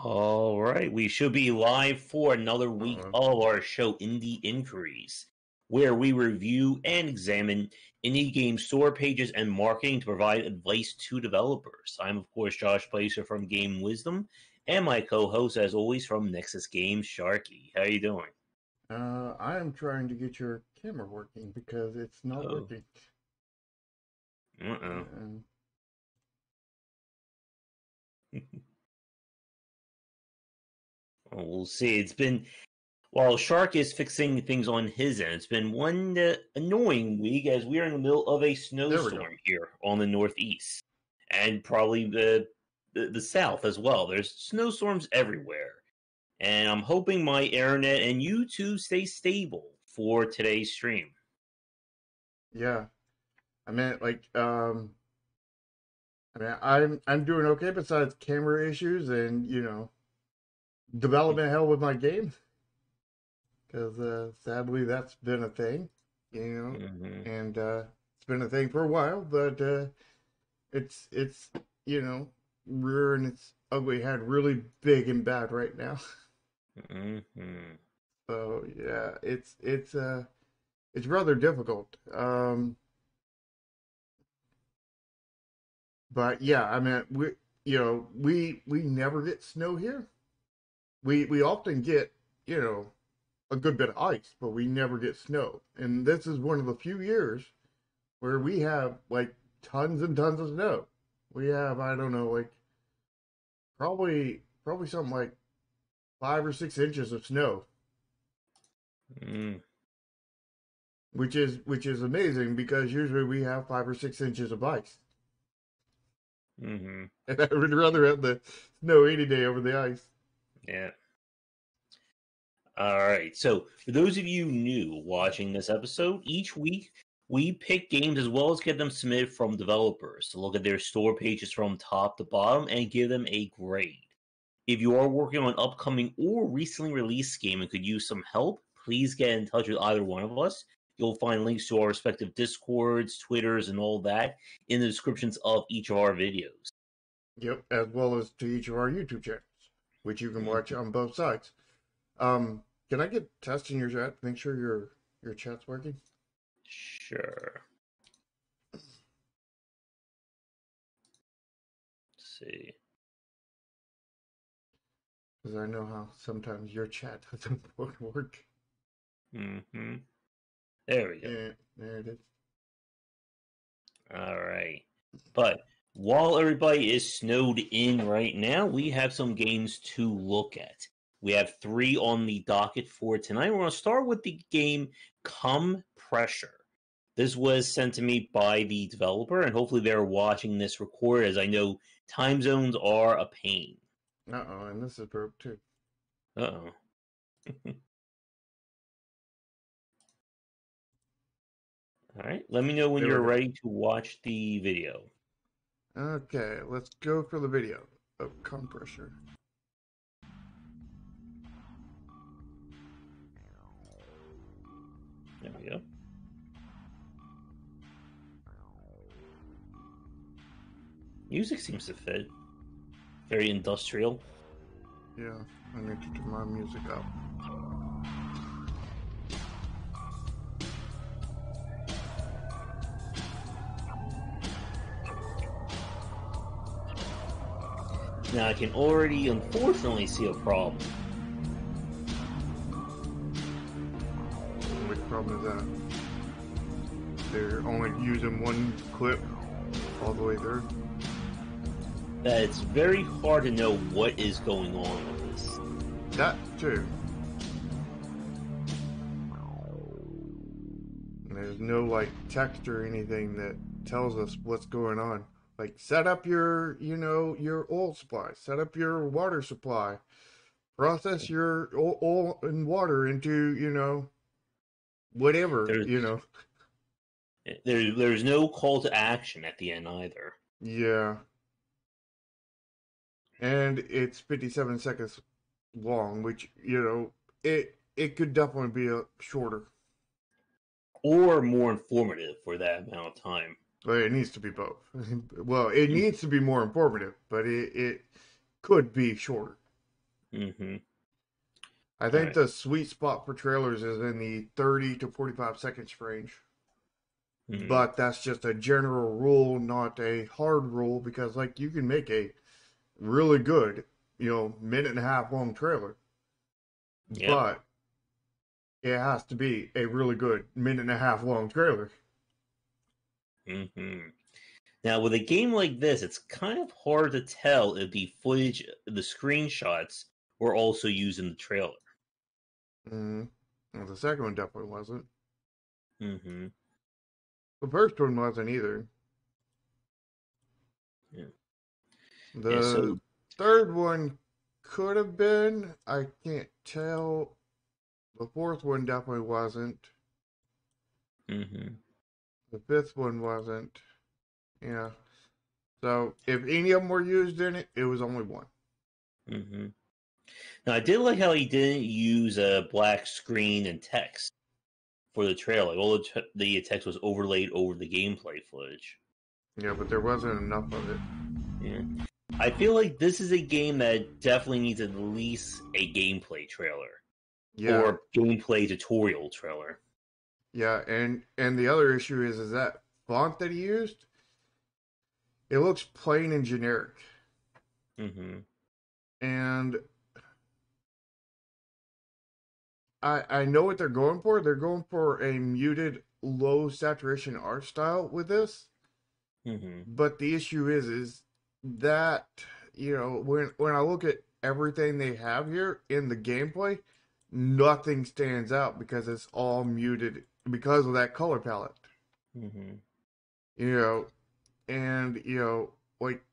All right, we should be live for another week Uh-oh. of our show, Indie Inquiries, where we review and examine indie game store pages and marketing to provide advice to developers. I'm, of course, Josh Placer from Game Wisdom, and my co-host, as always, from Nexus Games, Sharky. How you doing? I am trying to get your camera working because it's not Oh, working. uh-oh. And Well, we'll see. While Shark is fixing things on his end, it's been one annoying week as we are in the middle of a there we go. snowstorm here on the Northeast and probably the South as well. There's snowstorms everywhere, and I'm hoping my internet and YouTube stay stable for today's stream. Yeah, I mean, I'm doing okay besides camera issues and development hell with my game because sadly that's been a thing, Mm-hmm. and it's been a thing for a while, but it's rearing its ugly head really big and bad right now. Mm-hmm. So yeah, it's rather difficult. But yeah, I mean, we never get snow here. We often get a good bit of ice, but we never get snow. And this is one of the few years where we have like tons and tons of snow. We have, I don't know, like probably something like 5 or 6 inches of snow, Mm-hmm. which is amazing because usually we have 5 or 6 inches of ice. Mm-hmm. And I would rather have the snow any day over the ice. Yeah. All right. So, for those of you new watching this episode, each week we pick games as well as get them submitted from developers to look at their store pages from top to bottom and give them a grade. If you are working on an upcoming or recently released game and could use some help, please get in touch with either one of us. You'll find links to our respective Discords, Twitters, and all that in the descriptions of each of our videos. Yep, as well as to each of our YouTube channels, which you can watch on both sides. Can I get testing your chat? Make sure your chat's working. Sure. Let's see. Because I know how sometimes your chat doesn't work. Mm-hmm. There we go. Yeah, there it is. All right. But while everybody is snowed in right now, we have some games to look at. We have 3 on the docket for tonight. We're going to start with the game Come Pressure. This was sent to me by the developer, and hopefully they're watching this record, as I know time zones are a pain. Uh-oh, and this is broke too. Uh-oh. All right. Let me know when There we you're go. ready to watch the video. Okay, let's go for the video of Compressor. There we go. Music seems to fit. Very industrial. Yeah, I need to turn my music up. Now I can already, unfortunately, see a problem. Which problem is that? They're only using one clip all the way through. That it's very hard to know what is going on with this. That too. And there's no like text or anything that tells us what's going on. Like set up your oil supply, set up your water supply, process your oil and water into whatever. There's no call to action at the end either. Yeah. And it's 57 seconds long, which it could definitely be a shorter. Or more informative for that amount of time. But it needs to be both. Well, it needs to be more informative, but it could be shorter. Mm-hmm. I All think right. the sweet spot for trailers is in the 30 to 45 seconds range. Mm-hmm. But that's just a general rule, not a hard rule, because like you can make a really good, minute and a half long trailer, Yep. but it has to be a really good minute and a half long trailer. Mm-hmm. Now, with a game like this, it's kind of hard to tell if the footage, the screenshots, were also used in the trailer. Mm-hmm. Well, the second one definitely wasn't. Mm-hmm. The first one wasn't either. Yeah. Yeah. The So. third one could have been. I can't tell. The fourth one definitely wasn't. Mm-hmm. The fifth one wasn't. Yeah. So if any of them were used in it, it was only one. Mm-hmm. Now, I did like how he didn't use a black screen and text for the trailer. All the text was overlaid over the gameplay footage. Yeah, but there wasn't enough of it. Yeah. I feel like this is a game that definitely needs at least a gameplay trailer Yeah, or gameplay tutorial trailer. yeah, and the other issue is that font that he used, it looks plain and generic. Mm-hmm. And I know what they're going for. They're going for a muted, low saturation art style with this. Mm-hmm. But the issue is that when I look at everything they have here in the gameplay, nothing stands out because it's all muted because of that color palette. Mm-hmm. You know, and like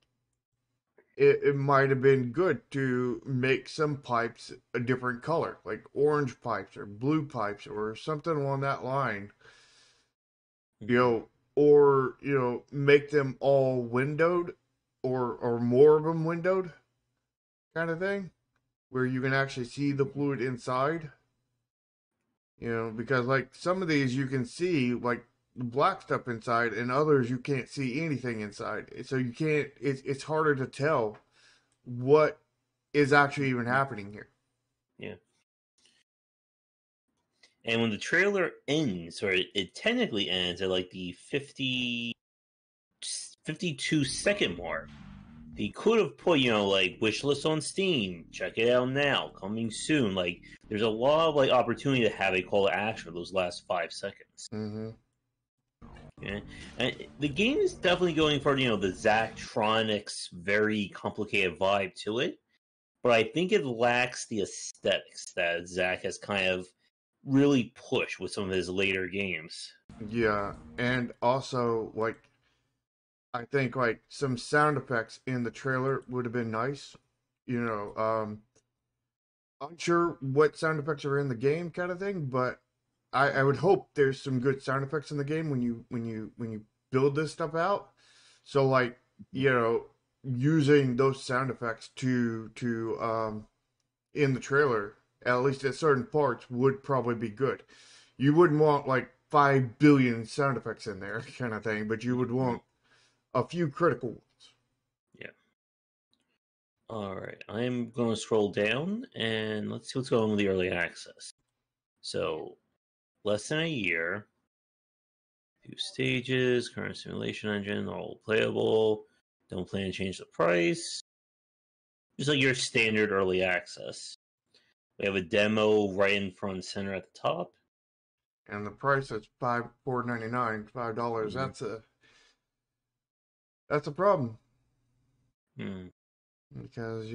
it might have been good to make some pipes a different color, like orange pipes or blue pipes or something along that line. you Mm-hmm. know, or make them all windowed, or more of them windowed, kind of thing, where you can actually see the fluid inside. Because like some of these you can see like the black stuff inside, and others you can't see anything inside. So you can't. It's harder to tell what is actually even happening here. Yeah. And when the trailer ends, or it technically ends at like the 52-second mark, he could have put, like wish list on Steam, check it out now, coming soon. Like, there's a lot of like opportunity to have a call to action for those last 5 seconds. Mm-hmm. Yeah. And the game is definitely going for the Zachtronics very complicated vibe to it, but I think it lacks the aesthetics that Zach has kind of really pushed with some of his later games. Yeah, and also like I think like some sound effects in the trailer would have been nice. You know, unsure what sound effects are in the game, kind of thing. But I would hope there's some good sound effects in the game when you build this stuff out. So like using those sound effects to in the trailer, at least at certain parts, would probably be good. You wouldn't want like 5 billion sound effects in there, kind of thing, but you would Mhm. want a few critical ones. Yeah. All right. I'm going to scroll down and let's see what's going on with the early access. So, less than a year, few stages, current simulation engine, all playable. Don't plan to change the price. Just like your standard early access. We have a demo right in front center at the top. And the price is $4.99, $5. Mm-hmm. That's a problem Mm-hmm. because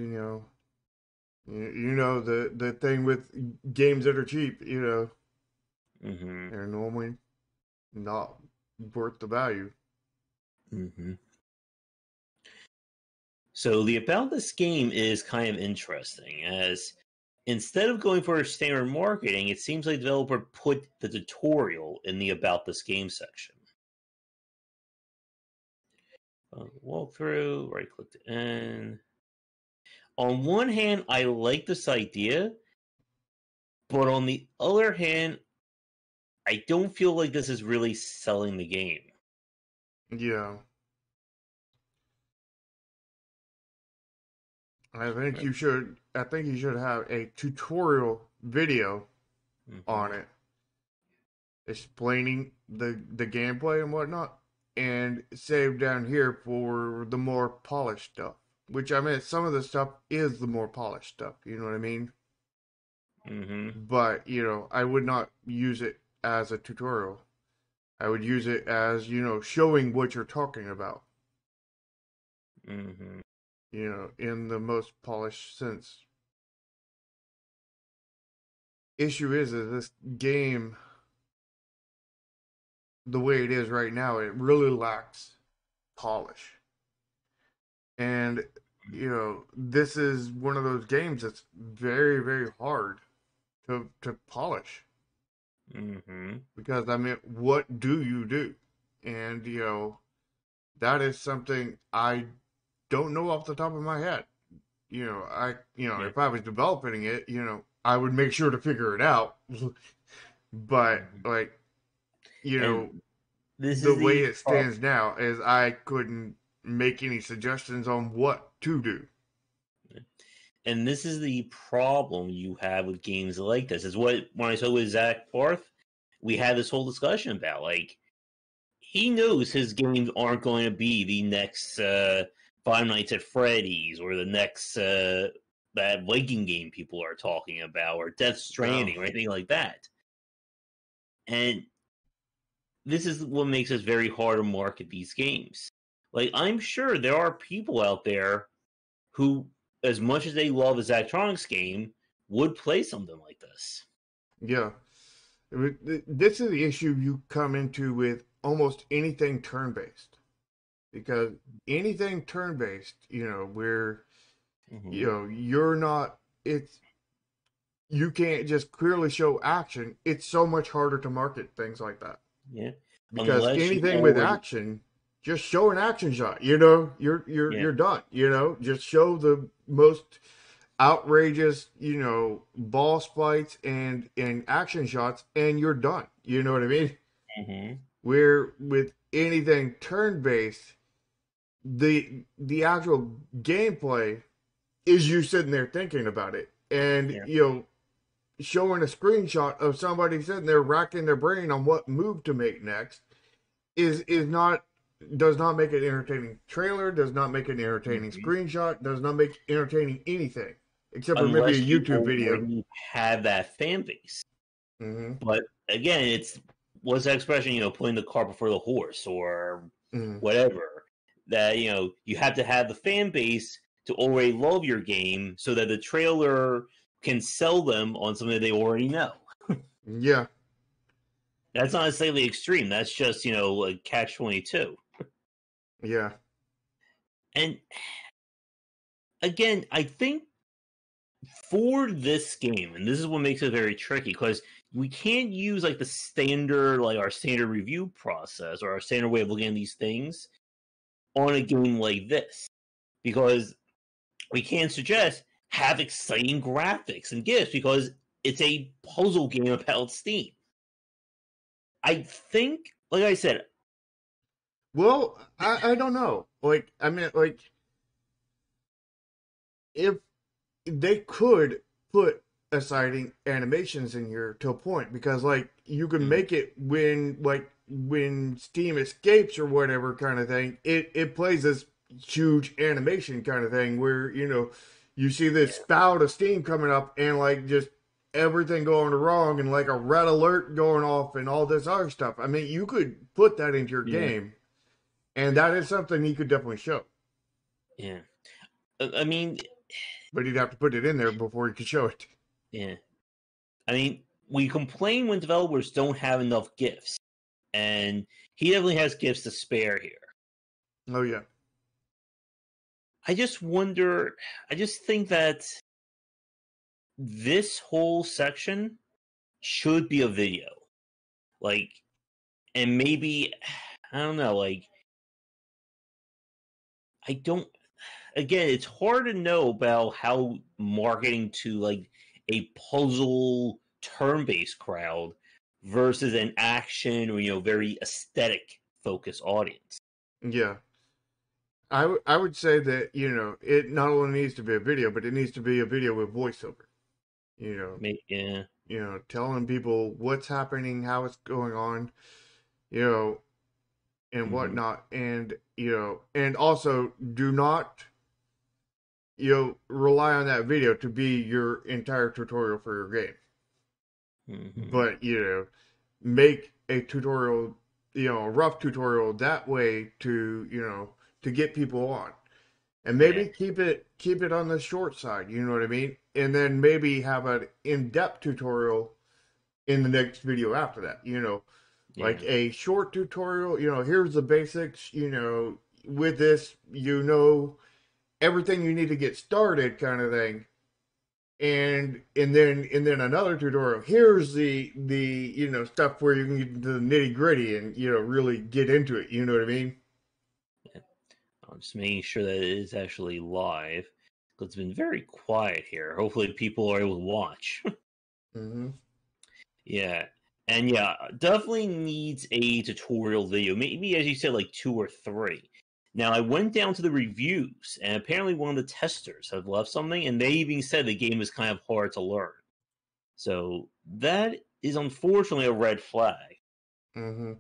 the thing with games that are cheap, Mm-hmm. they're normally not worth the value. Mm-hmm. So the about this game is kind of interesting, as instead of going for standard marketing, it seems like the developer put the tutorial in the about this game section. Walkthrough, right click to end. On one hand, I like this idea, but on the other hand, I don't feel like this is really selling the game. Yeah, I think Right. you should I think you should have a tutorial video on it, explaining the gameplay and whatnot, and save down here for the more polished stuff. Which I mean, some of the stuff is the more polished stuff. You know what I mean? But I would not use it as a tutorial. I would use it as showing what you're talking about. In the most polished sense. Issue is this game, the way it is right now, it really lacks polish. And this is one of those games that's very, very hard to polish. Because I mean, what do you do? And that is something I don't know off the top of my head. If I was developing it, I would make sure to figure it out. But the way it stands now is I couldn't make any suggestions on what to do. And this is the problem you have with games like this. Is what when I saw with Zach Barth, we had this whole discussion about he knows his games aren't going to be the next Five Nights at Freddy's or the next that Viking game people are talking about or Death Stranding or anything like that. And this is what makes it very hard to market these games. I'm sure there are people out there who, as much as they love a Zachtronics game, would play something like this. Yeah. This is the issue you come into with almost anything turn-based. Because anything turn-based, where, you're not, you can't just clearly show action. It's so much harder to market things like that. Yeah. Because anything with action, just show an action shot. You're done. Just show the most outrageous, boss fights and action shots, and you're done. You know what I mean? Where with anything turn-based, the actual gameplay is you sitting there thinking about it, and showing a screenshot of somebody sitting there racking their brain on what move to make next does not make an entertaining trailer, does not make an entertaining screenshot, does not make entertaining anything except for maybe a YouTube video. You have that fan base, but again, it's what's that expression? Putting the cart before the horse or whatever. That you have to have the fan base to already love your game, so that the trailer can sell them on something that they already know. Yeah. That's not necessarily extreme. That's just, a catch-22. Yeah. And again, I think for this game, and this is what makes it very tricky, because we can't use the standard, our standard review process or our standard way of looking at these things on a game like this. Because we can't suggest have exciting graphics and gifts because it's a puzzle game about Steam. I think, like I said... Well, I don't know. If they could put exciting animations in here to a point, because, you can make it when Steam escapes or whatever kind of thing, it plays this huge animation kind of thing where, you see this spout of steam coming up and, just everything going wrong and a red alert going off and all this other stuff. I mean, you could put that into your game, and that is something he could definitely show. Yeah. I mean... But he'd have to put it in there before he could show it. Yeah. I mean, we complain when developers don't have enough gifts, and he definitely has gifts to spare here. Oh, yeah. I just think that this whole section should be a video. And maybe, I don't know, again, it's hard to know about how marketing to, a puzzle turn-based crowd versus an action or, very aesthetic-focused audience. Yeah. I would say that, it not only needs to be a video, but it needs to be a video with voiceover. You know, Yeah. telling people what's happening, how it's going on, you know, and Hmm. whatnot. And, and also do not, rely on that video to be your entire tutorial for your game. Hmm. But, make a tutorial, a rough tutorial that way to get people on. And Yeah. maybe keep it on the short side, you know what I mean? And then maybe have an in-depth tutorial in the next video after that, like Yeah. a short tutorial, here's the basics, with this, everything you need to get started kind of thing. And then another tutorial, here's the stuff where you can get into the nitty-gritty and really get into it, you know what I mean? Yeah. I'm just making sure that it is actually live. 'Cause it's been very quiet here. Hopefully, people are able to watch. Mm-hmm. Yeah. And yeah, definitely needs a tutorial video. Maybe, as you said, like two or three. Now, I went down to the reviews, and apparently one of the testers have left something, and they even said the game is kind of hard to learn. So that is unfortunately a red flag. Mm-hmm.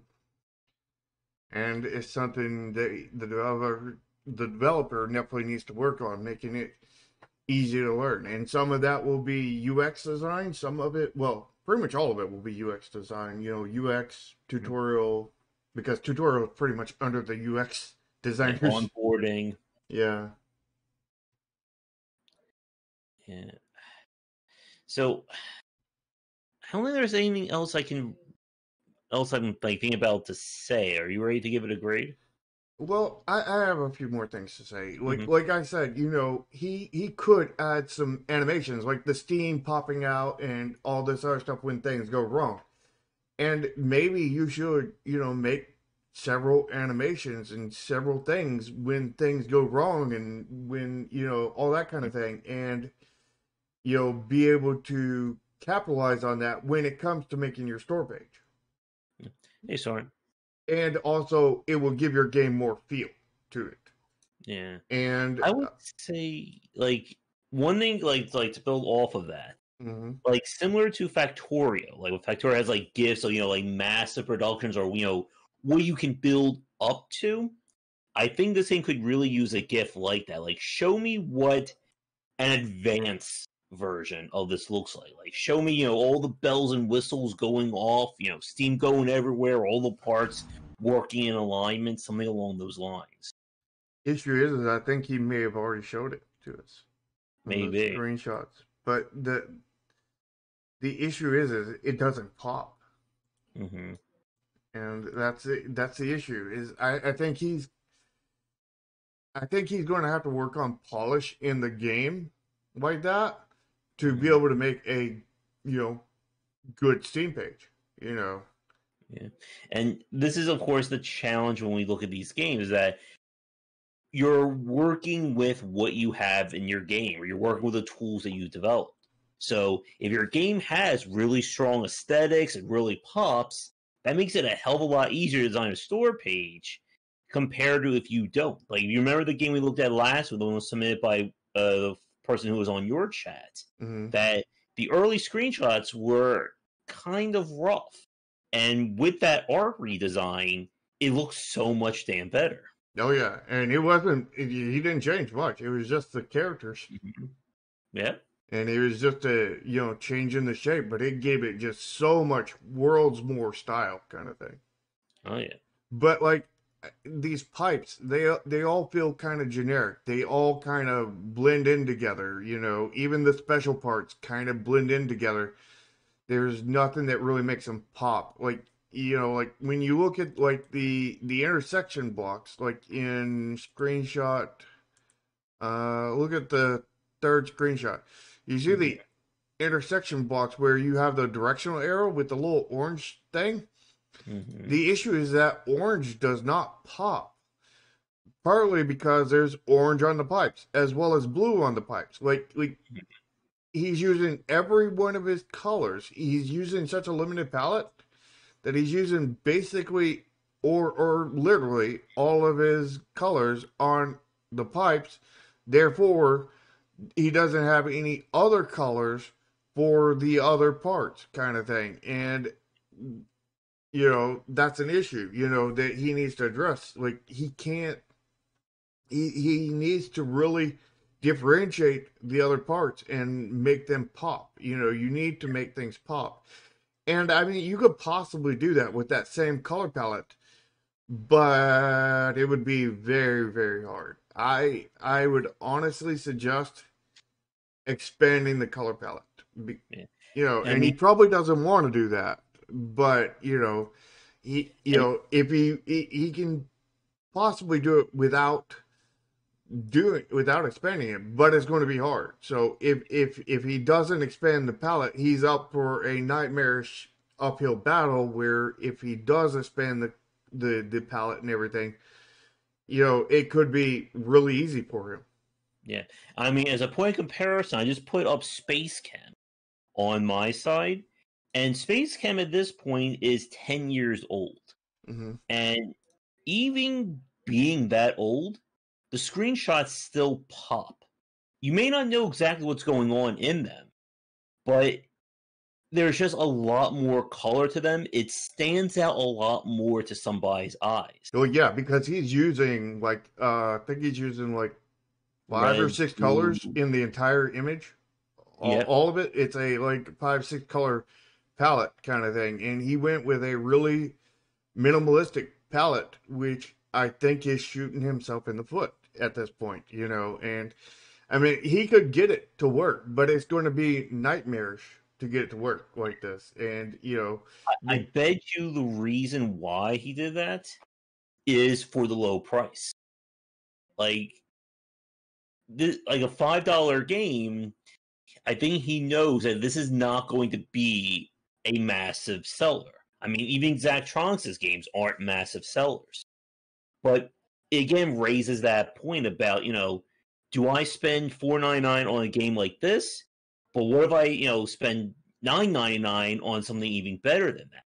And it's something that the developer definitely needs to work on, making it easy to learn. And some of that will be UX design. Some of it, well, pretty much all of it will be UX design. UX tutorial, because tutorial is pretty much under the UX Yeah, designers. onboarding. Yeah. Yeah. So I don't think there's anything else I'm like thinking about to say. Are you ready to give it a grade? Well, I have a few more things to say. Like Hmm. like I said, he could add some animations, like the steam popping out and all this other stuff when things go wrong. And maybe you should, make several animations and several things when things go wrong and when, all that kind of thing. And, be able to capitalize on that when it comes to making your store page. Hey, sorry. And also, it will give your game more feel to it. Yeah. And, I would say like one thing like to build off of that, mhm. like similar to Factorio, like what Factorio has like gifts, so like massive productions or what you can build up to. I think this thing could really use a gift like that. Like show me what an advanced version of this looks like. Like show me, all the bells and whistles going off, steam going everywhere, all the parts working in alignment, something along those lines. Issue is I think he may have already showed it to us in the Maybe. screenshots. But the issue is it doesn't pop. Hmm. And that's the issue. Is I think he's going to have to work on polish in the game like that to be Hmm. able to make a you know good Steam page. You know. Yeah. And this is, of course, the challenge when we look at these games is that you're working with what you have in your game, or you're working with the tools that you developed. So if your game has really strong aesthetics and really pops, that makes it a hell of a lot easier to design a store page compared to if you don't. Like, you remember the game we looked at last, the one was submitted by the person who was on your chat, Mm-hmm. that the early screenshots were kind of rough. And with that art redesign, it looks so much damn better. Oh yeah, and it wasn't. He didn't change much. It was just the characters, Mhm. Yeah. and it was just a changing the shape, but it gave it just so much worlds more style kind of thing. Oh yeah. But like these pipes, they all feel kind of generic. They all kind of blend in together. Even the special parts kind of blend in together. There's nothing that really makes them pop. Like when you look at like the intersection blocks, like in screenshot, look at the third screenshot. You see Hmm. the intersection blocks where you have the directional arrow with the little orange thing. Hmm. The issue is that orange does not pop, partly because there's orange on the pipes as well as blue on the pipes. Like he's using every one of his colors. He's using such a limited palette that he's using basically or literally all of his colors on the pipes. Therefore, he doesn't have any other colors for the other parts, kind of thing. And that's an issue, that he needs to address. Like, he can't, he needs to really differentiate the other parts and make them pop. You need to make things pop. And I mean, you could possibly do that with that same color palette, but it would be very, very hard. I would honestly suggest expanding the color palette. Yeah. And he probably doesn't want to do that, but if he can possibly do it without expanding it, but it's going to be hard. So if he doesn't expand the palette, he's up for a nightmarish uphill battle. Where if he does expand the palette and everything, it could be really easy for him. Yeah, I mean, as a point of comparison, I just put up Space Chem on my side, and Space Chem at this point is 10 years old. Mm-hmm. And even being that old, the screenshots still pop. You may not know exactly what's going on in them, but there's just a lot more color to them. It stands out a lot more to somebody's eyes. Well, yeah, because he's using I think he's using 5 or 6 colors in the entire image. All of it. It's a 5-6 color palette kind of thing. And he went with a really minimalistic palette, which I think is shooting himself in the foot at this point, and I mean, he could get it to work, but it's going to be nightmarish to get it to work like this. And, I bet you the reason why he did that is for the low price. Like a $5 game, I think he knows that this is not going to be a massive seller. I mean, even Zachtronics' games aren't massive sellers. But it again raises that point about, do I spend $4.99 on a game like this? But what if I, spend $9.99 on something even better than that?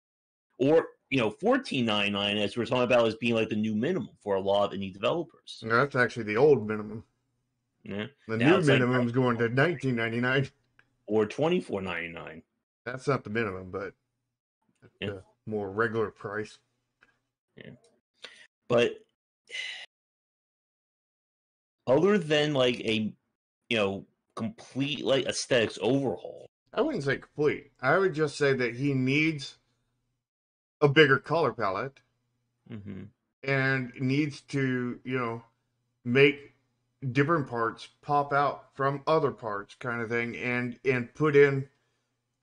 Or, $14.99, as we're talking about, as being like the new minimum for a lot of indie developers. No, that's actually the old minimum. Yeah. The new minimum is going to $19.99 or $24.99. That's not the minimum, but the more regular price. Yeah. But other than a complete aesthetics overhaul, I wouldn't say complete. I would just say that he needs a bigger color palette, and needs to make different parts pop out from other parts, kind of thing, and put in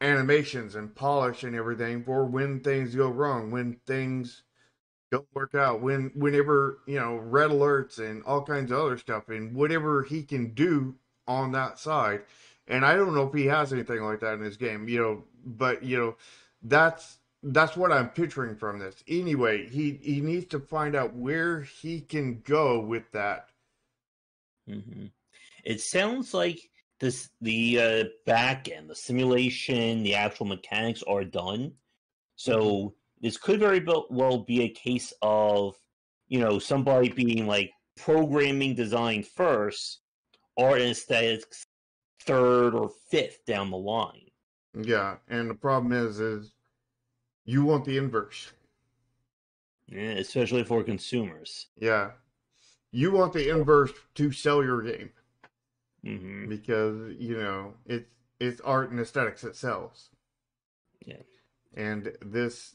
animations and polish and everything for when things go wrong, when things don't work out, whenever red alerts and all kinds of other stuff, and whatever he can do on that side. And I don't know if he has anything like that in his game, but that's what I'm picturing from this. Anyway, he needs to find out where he can go with that. It sounds like the back end, the simulation, the actual mechanics are done. So this could very well be a case of, somebody being programming design first, art and aesthetics third or fifth down the line. Yeah, and the problem is you want the inverse. Yeah, especially for consumers. Yeah. You want the inverse to sell your game. Because, it's art and aesthetics that sells. Yeah. And this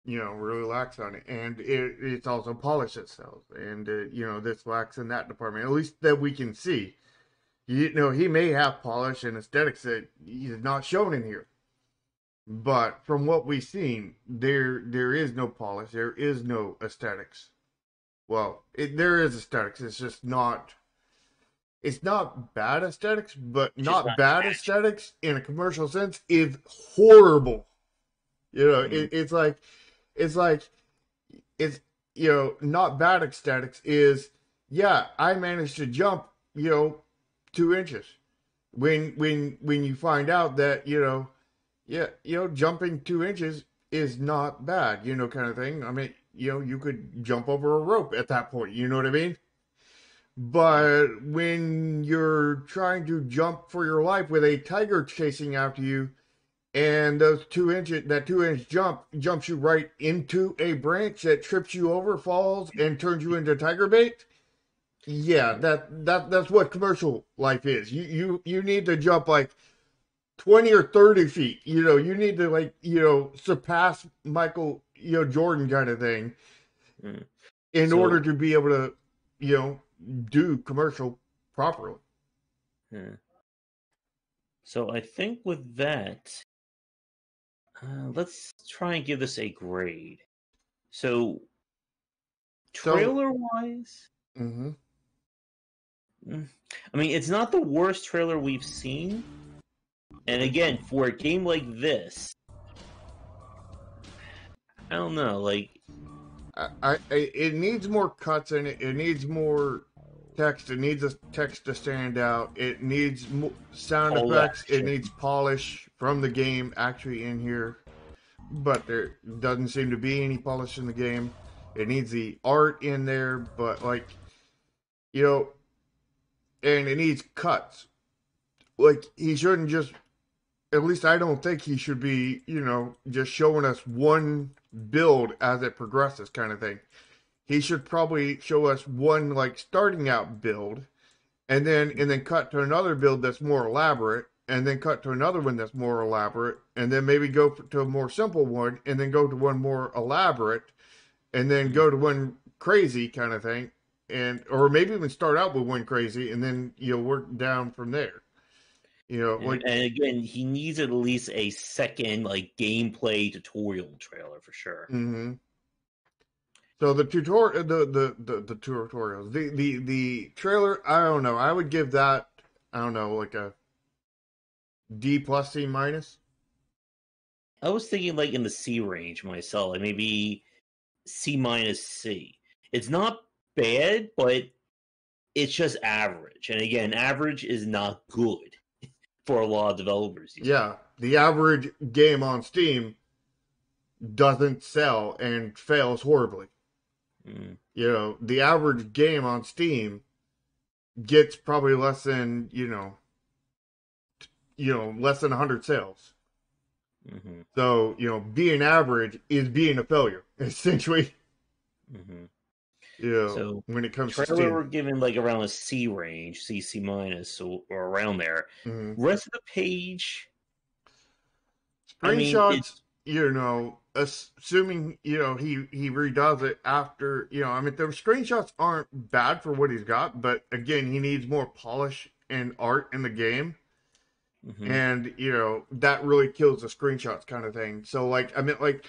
really lacks on it. And it's also polish that sells. And, this lacks in that department, at least that we can see. He may have polish and aesthetics that he's not shown in here. But from what we've seen, there is no polish. There is no aesthetics. Well, there is aesthetics. It's just not. It's not bad aesthetics, but not bad aesthetics in a commercial sense is horrible. It's not bad aesthetics is, yeah, I managed to jump 2 inches. When you find out that jumping 2 inches is not bad, kind of thing. I mean, you could jump over a rope at that point. You know what I mean? But when you're trying to jump for your life with a tiger chasing after you, and those 2 inches, that 2 inch jump jumps you right into a branch that trips you over, falls, and turns you into tiger bait. Yeah, that's what commercial life is. You need to jump like 20 or 30 feet. You need to surpass Michael Jordan kind of thing Mm. in order So, to be able to do commercial properly. yeah. So I think with that, let's try and give this a grade. So, So, trailer wise, hmm I mean, it's not the worst trailer we've seen. And again, for a game like this, I don't know. Like, it needs more cuts in it. It needs more text. It needs a text to stand out. It needs sound call effects. It action. needs polish from the game actually in here. But there doesn't seem to be any polish in the game. It needs the art in there, but you know, and it needs cuts. Like he shouldn't just. At least I don't think he should be, just showing us one build as it progresses, kind of thing. He should probably show us one like starting out build, and then cut to another build that's more elaborate, and then cut to another one that's more elaborate, and then maybe go to a more simple one, and then go to one more elaborate, and then go to one crazy kind of thing, and or maybe even start out with one crazy, and then work down from there. And again, he needs at least a second like gameplay tutorial trailer for sure. Mm-hmm. So the tutorial, the tutorials, the trailer, I don't know. I would give that, I don't know, like a D plus C minus. I was thinking like in the C range myself, like maybe C minus C. It's not bad, but it's just average. And again, average is not good for a lot of developers these days. Yeah, the average game on Steam doesn't sell and fails horribly. Mm. The average game on Steam gets probably less than less than 100 sales. Mm-hmm. So being average is being a failure essentially. Mm-hmm. Yeah, So when it comes to trailer Steam. we're given like around a C range, C C minus, or around there. Mm-hmm. Rest of the page, I mean, Screenshots, assuming he redoes it after, I mean, the screenshots aren't bad for what he's got, but again, he needs more polish and art in the game, mm-hmm. and that really kills the screenshots kind of thing. So like, I mean, like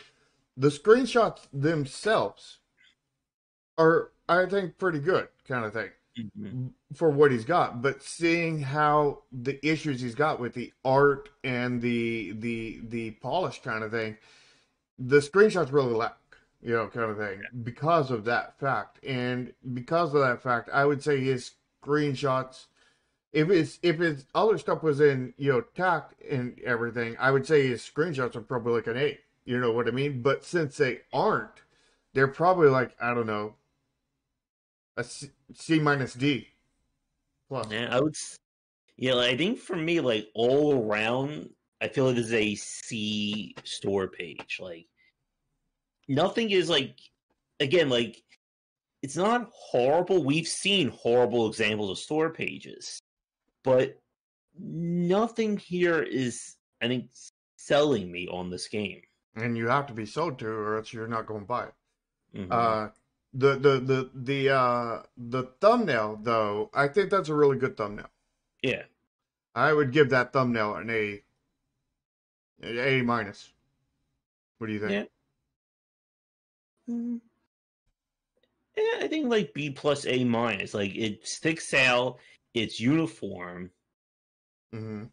the screenshots themselves are, I think, pretty good kind of thing Mm-hmm. for what he's got, but seeing how the issues he's got with the art and the polish kind of thing, the screenshots really lack, kind of thing because of that fact. And because of that fact, I would say his screenshots, if his other stuff was in, tact and everything, I would say his screenshots are probably like an 8. You know what I mean? But since they aren't, they're probably like, I don't know, a C minus D plus. Yeah, I would. Yeah, like, I think for me, like all around, I feel like this is a C store page. Like nothing is like, again, like it's not horrible. We've seen horrible examples of store pages, but nothing here is, I think, selling me on this game. And you have to be sold to, or else you're not going to buy it. Mm-hmm. Uh, the thumbnail though, I think that's a really good thumbnail. Yeah. I would give that thumbnail an A minus. What do you think? Yeah. Mm. Yeah, I think like B plus A minus. Like it sticks out. It's uniform. Mm-hmm.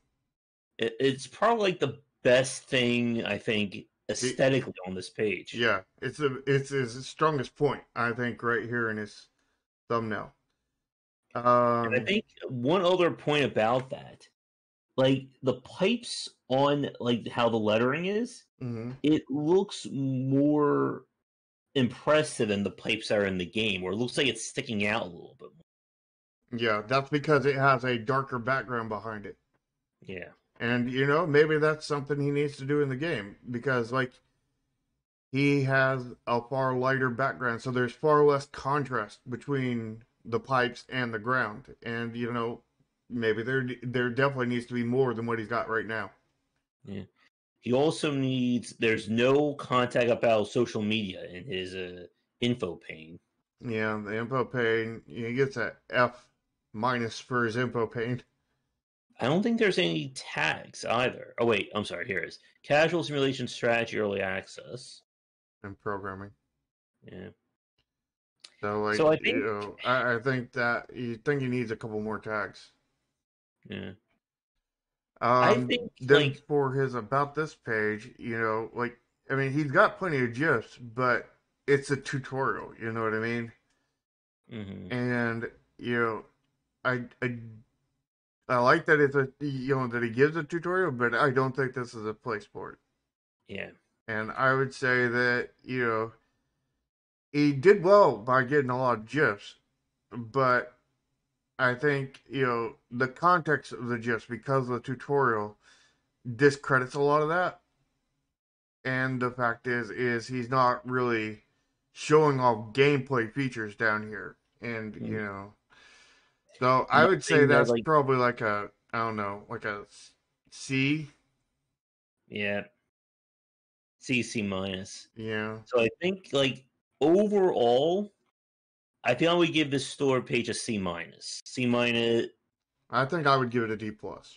It's probably like the best thing I think aesthetically on this page. Yeah, it's his strongest point, I think, right here in his thumbnail. And I think one other point about that, like the pipes on like how the lettering is, mm-hmm. it looks more impressive than the pipes that are in the game, where it looks like it's sticking out a little bit more. Yeah, that's because it has a darker background behind it. Yeah. And, maybe that's something he needs to do in the game because, like, he has a far lighter background, so there's far less contrast between the pipes and the ground. And, maybe there definitely needs to be more than what he's got right now. Yeah. He also needs. There's no contact about social media in his info pane. Yeah, the info pane, he gets a F minus for his info pane. I don't think there's any tags either. Oh wait, I'm sorry. Here it is. Casual simulation strategy early access. And programming. Yeah. So, like, So I think. I think that he needs a couple more tags. Yeah. I think Then for his about this page, like, I mean, he's got plenty of gifs, but it's a tutorial. You know what I mean? Mm-hmm. And I I like that it's that he gives a tutorial, but I don't think this is a place for it. Yeah. And I would say that he did well by getting a lot of gifs, but I think the context of the gifs because of the tutorial discredits a lot of that. And the fact is he's not really showing off gameplay features down here, and so I would say Nothing that that's like. probably like a I don't know like a C. Yeah. C minus. Yeah, So I think like overall, I feel we give this store page a C minus. C minus. I think I would give it a D plus.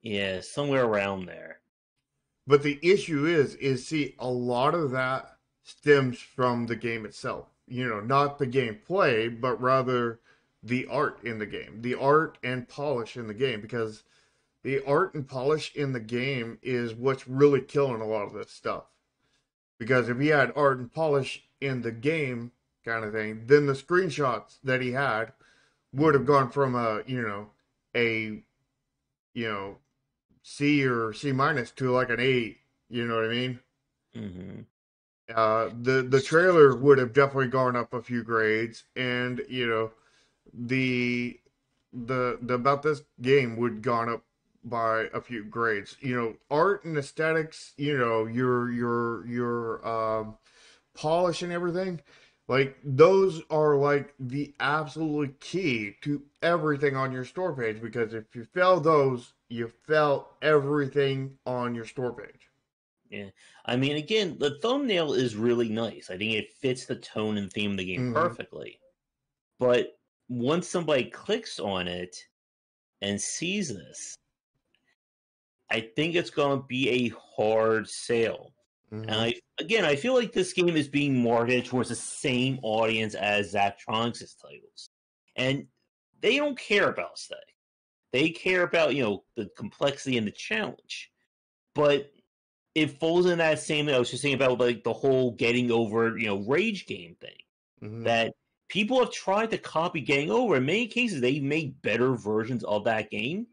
Yeah, somewhere around there. But the issue is see, a lot of that stems from the game itself. Not the gameplay, but rather the art in the game, the art and polish in the game, because the art and polish in the game is what's really killing a lot of this stuff. Because if he had art and polish in the game kind of thing, then the screenshots that he had would have gone from a you know C or C minus to like an A. You know what I mean? Mm-hmm. The trailer would have definitely gone up a few grades, and the the about this game would gone up by a few grades. Art and aesthetics. Your polish and everything. Like those are like the absolute key to everything on your store page because if you fail those, you fail everything on your store page. Yeah. I mean, again, the thumbnail is really nice. I think it fits the tone and theme of the game Mm-hmm. perfectly. But once somebody clicks on it and sees this, I think it's going to be a hard sale. And Mm-hmm. I feel like this game is being marketed towards the same audience as Zachtronics' titles. And they don't care about aesthetic. They care about, the complexity and the challenge. But it falls in that same. I was just saying about like the whole getting over, rage game thing. Mm-hmm. That people have tried to copy getting over. In many cases, they've made better versions of that game,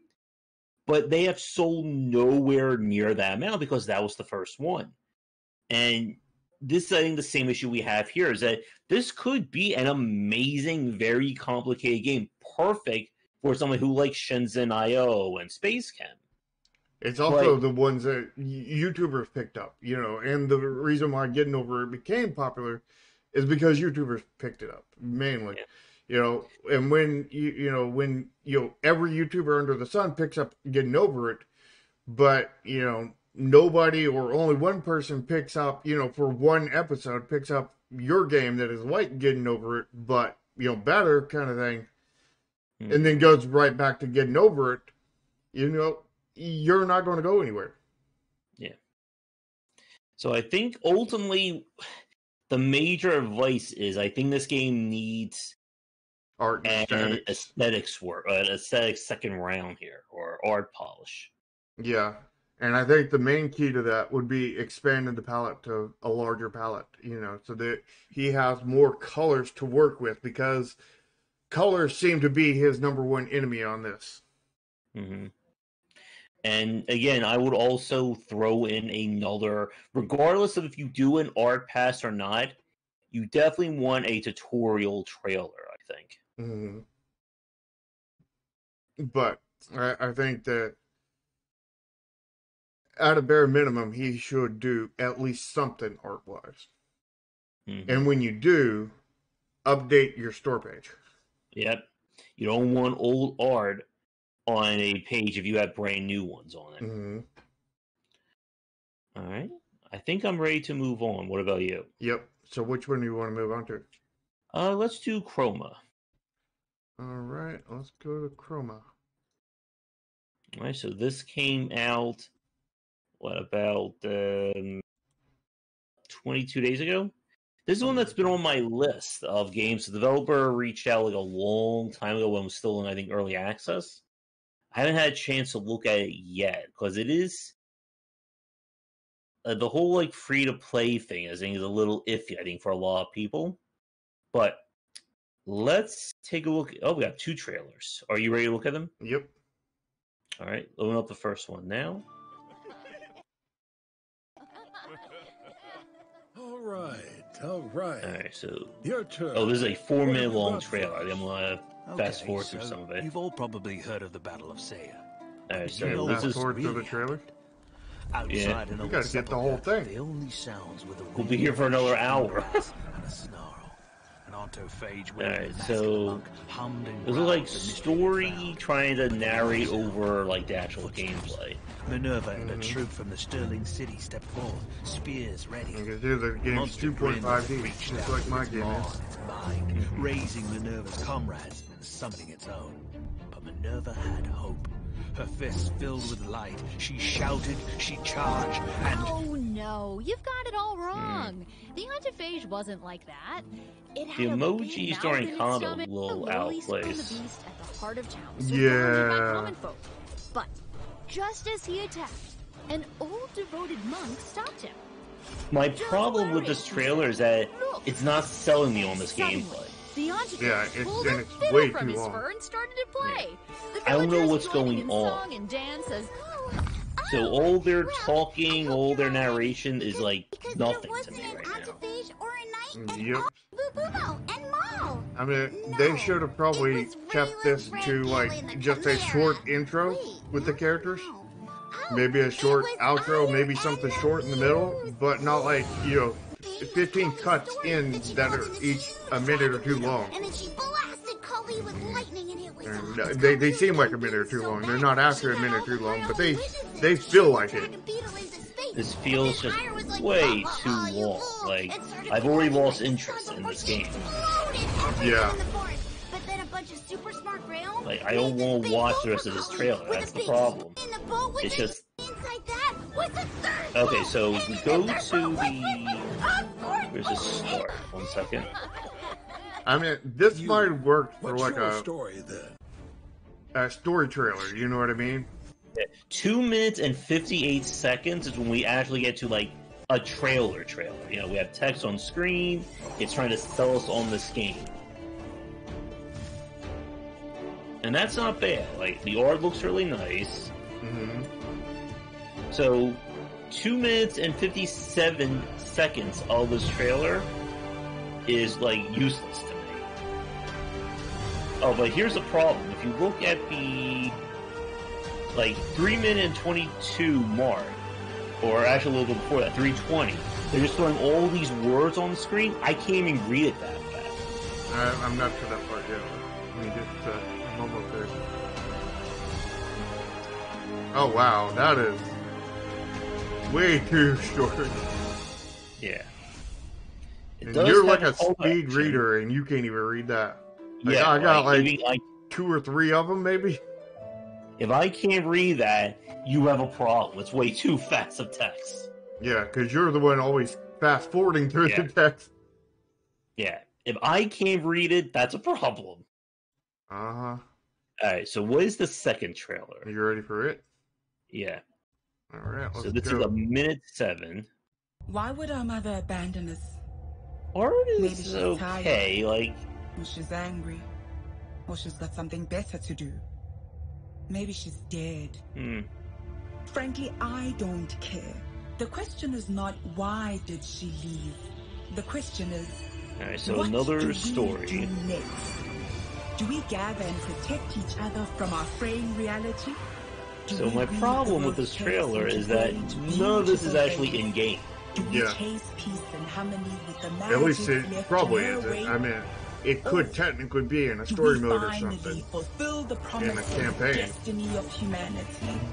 but they have sold nowhere near that amount because that was the first one. And this is, I think, the same issue we have here is that this could be an amazing, very complicated game, perfect for someone who likes Shenzhen IO and Space Chem. It's But also the ones that YouTubers picked up, and the reason why Getting Over It became popular is because YouTubers picked it up mainly, yeah, and when when every YouTuber under the sun picks up Getting Over It, but nobody or only one person picks up, for one episode picks up your game that is like Getting Over It, but better kind of thing, and then goes right back to Getting Over It, you're not going to go anywhere. yeah. So I think ultimately the major advice is I think this game needs Art and an aesthetics. aesthetics work, an aesthetic second round here, or art polish. Yeah. And I think the main key to that would be expanding the palette to a larger palette, so that he has more colors to work with because colors seem to be his number one enemy on this. Mm-hmm. And again, I would also throw in another, regardless of if you do an art pass or not, you definitely want a tutorial trailer, I think. Mm-hmm. But I think that at a bare minimum, he should do at least something art-wise. Mm-hmm. And when you do, update your store page. Yep. You don't want old art on a page if you have brand new ones on it. Mm-hmm. All right. I think I'm ready to move on. What about you? Yep. So which one do you want to move on to? Let's do Chroma. All right. Let's go to Chroma. All right. So this came out, what, about 22 days ago? This is one that's been on my list of games. The developer reached out like a long time ago when it was still in, I think, early access. I haven't had a chance to look at it yet because it is the whole like free to play thing. I think is a little iffy. I think for a lot of people, but let's take a look. Oh, we got 2 trailers. Are you ready to look at them? Yep. All right, open up the first one now. All right. All right, so Your turn. oh, this is a 4-minute long got for trailer. us? I'm gonna fast forward through some of it. You've all probably heard of the Battle of Saya. All right, so You know this Fast is forward to the trailer. Outside in You a gotta get the whole thing. The only sounds were the we'll be here for another hour. and a snarl. An autophage Alright, so this is like story trying to narrate over like the actual gameplay. Minerva and a troop from the Sterling City step forth, spears ready. You can do the game's 2.5D, just like my game is. Mind, raising Minerva's comrades and summoning its own. But Minerva had hope. Her fists filled with light, she shouted, she charged, and... Oh no, you've got it all wrong. The autophage wasn't like that. It had The a emojis big mouth during in its combat stomach, a little a lily spun the outplaced. beast at the heart of town, Yeah. surrounded by common folk. But just as he attacked, an old devoted monk stopped him. My problem with this trailer is that it's not selling me on this Suddenly, gameplay. the autophage Yeah, pulled and a it's fiddle way from too his long. fur and started to play. The I don't know villagers what's joining going in on. song and dance as, So all their talking, all their narration is like nothing to me right now. Yep. And Maul. I mean, they should have probably kept this to like just a short intro with the characters. Maybe a short outro, maybe something short in the middle, but not like, 15 cuts in that are each a minute or too long. And then she blasted Cully with lightning and it was And they seem like a minute or too long. They're not actually a minute too long, but they feel like it. This feels just way too long. Like, I've already lost interest in this game. Yeah. But then a bunch of super smart rail. Like, I don't want to watch the rest of this trailer. That's the problem. It's just... Okay, so we go to the... Where's the start? 1 second. I mean, this might work for What's like your a story then? story trailer, you know what I mean? 2 minutes and 58 seconds is when we actually get to, like, a trailer. We have text on screen. It's trying to sell us on this game. And that's not bad. Like, the art looks really nice. Mm-hmm. So, 2 minutes and 57 seconds of this trailer is, like, useless to me. Oh, but here's the problem. If you look at the, 3 minute and 22 mark, or actually a little bit before that, 3:20, they're just throwing all these words on the screen. I can't even read it that fast. I'm not to that part yet. Let me just, I'm almost there. Oh wow, that is way too short. Yeah. And you're like a speed reader, and you can't even read that. Yeah, I got like maybe, 2 or 3 of them, maybe. If I can't read that, you have a problem. It's way too fast of text. Yeah, because you're the one always fast forwarding through the text. Yeah. If I can't read it, that's a problem. Uh-huh. Alright, so what is the second trailer? Are you ready for it? Yeah. Alright, let's So this go. is a minute 7. Why would our mother abandon us? Art Maybe is she's okay, like... Or she's angry. Or she's got something better to do. Maybe she's dead. Frankly, I don't care. The question is not why did she leave. The question is, Alright, so What another do we story. do next? Do we gather and protect each other from our fraying reality? So my problem with this trailer is that none of this is actually in-game. Do we Yeah. chase peace and harmony with the At least magic it left probably in our isn't. wake? I mean, it could technically be in a Do story we mode or finally something. fulfill the promise of campaign. destiny of humanity?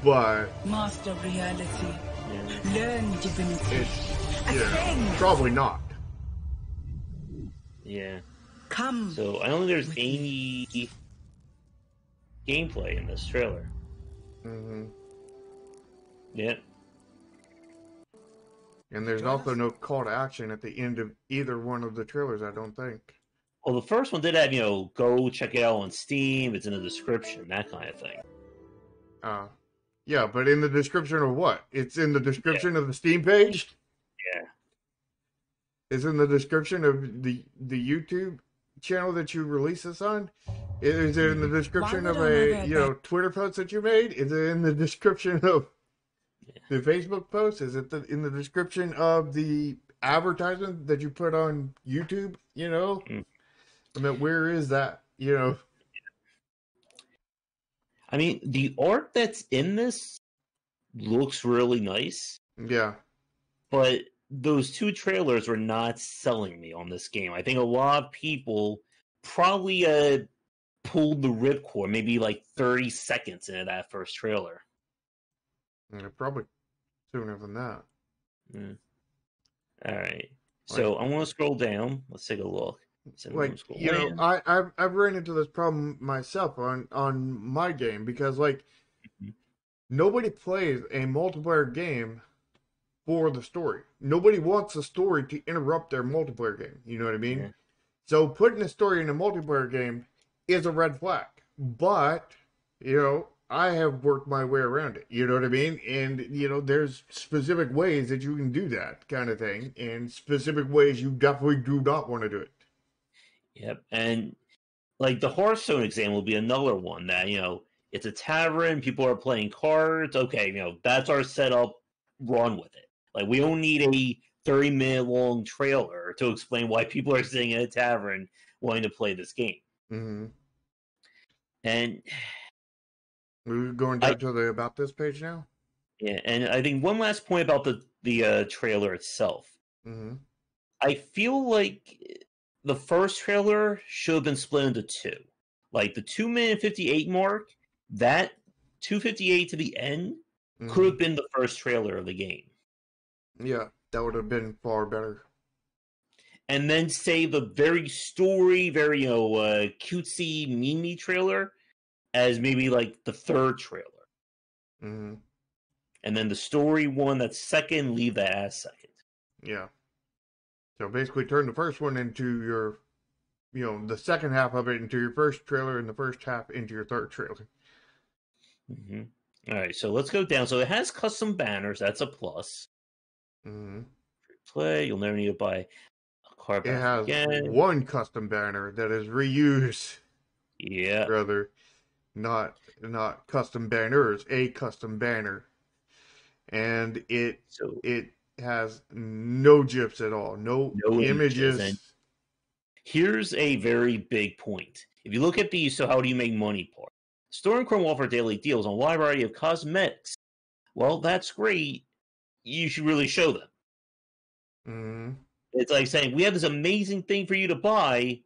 But Master reality. Yeah. Learn divinity. it's, Ascend. probably not. Yeah. Come. So I don't think there's with any gameplay in this trailer. Hmm. Yeah. And there's also no call to action at the end of either one of the trailers, I don't think. Well, the first one did have, go check it out on Steam. It's in the description, that kind of thing. Yeah, but in the description of what? It's in the description of the Steam page? Yeah. It's in the description of the YouTube channel that you release this on? Is it in the description Why of would I a know that? Twitter post that you made? Is it in the description of the Facebook post? Is it in the description of the advertisement that you put on YouTube? I mean, where is that? I mean, the art that's in this looks really nice, Yeah. but those two trailers were not selling me on this game. I think a lot of people probably pulled the ripcord maybe like 30 seconds into that first trailer. Yeah, probably sooner than that. All right. So I'm going to scroll down. Let's take a look. I've run into this problem myself on my game because nobody plays a multiplayer game for the story. Nobody wants the story to interrupt their multiplayer game. You know what I mean? Yeah. So putting a story in a multiplayer game is a red flag. But, I have worked my way around it. You know what I mean? And, there's specific ways that you can do that kind of thing. And specific ways you definitely do not want to do it. Yep. And the Hearthstone example will be another one that, it's a tavern, people are playing cards. Okay, that's our setup. Run with it. We don't need a 30-minute long trailer to explain why people are sitting in a tavern wanting to play this game. Mm-hmm. And we're going down to the About This page now? Yeah, and I think one last point about the trailer itself. Mm-hmm. I feel like the first trailer should have been split into two. The 2-minute 58 mark, that 2:58 to the end could have been the first trailer of the game. Yeah, that would have been far better. And then say the very story, very cutesy, meme trailer as maybe the third trailer. Mm-hmm. And then the story one that's second, leave that as second. Yeah. So basically turn the first one into your, the second half of it into your first trailer and the first half into your third trailer. Mm-hmm. All right, so let's go down. So it has custom banners. That's a plus. Mm-hmm. Play. You'll never need to buy a card. It has again. one custom banner that is reused. Yeah. Rather, not custom banners, a custom banner. And it has no GIFs at all. No images. And here's a very big point. If you look at the "so how do you make money" part, Stormcrow will offer daily deals on a wide variety of cosmetics. Well, that's great. You should really show them. Mm-hmm. It's like saying, we have this amazing thing for you to buy.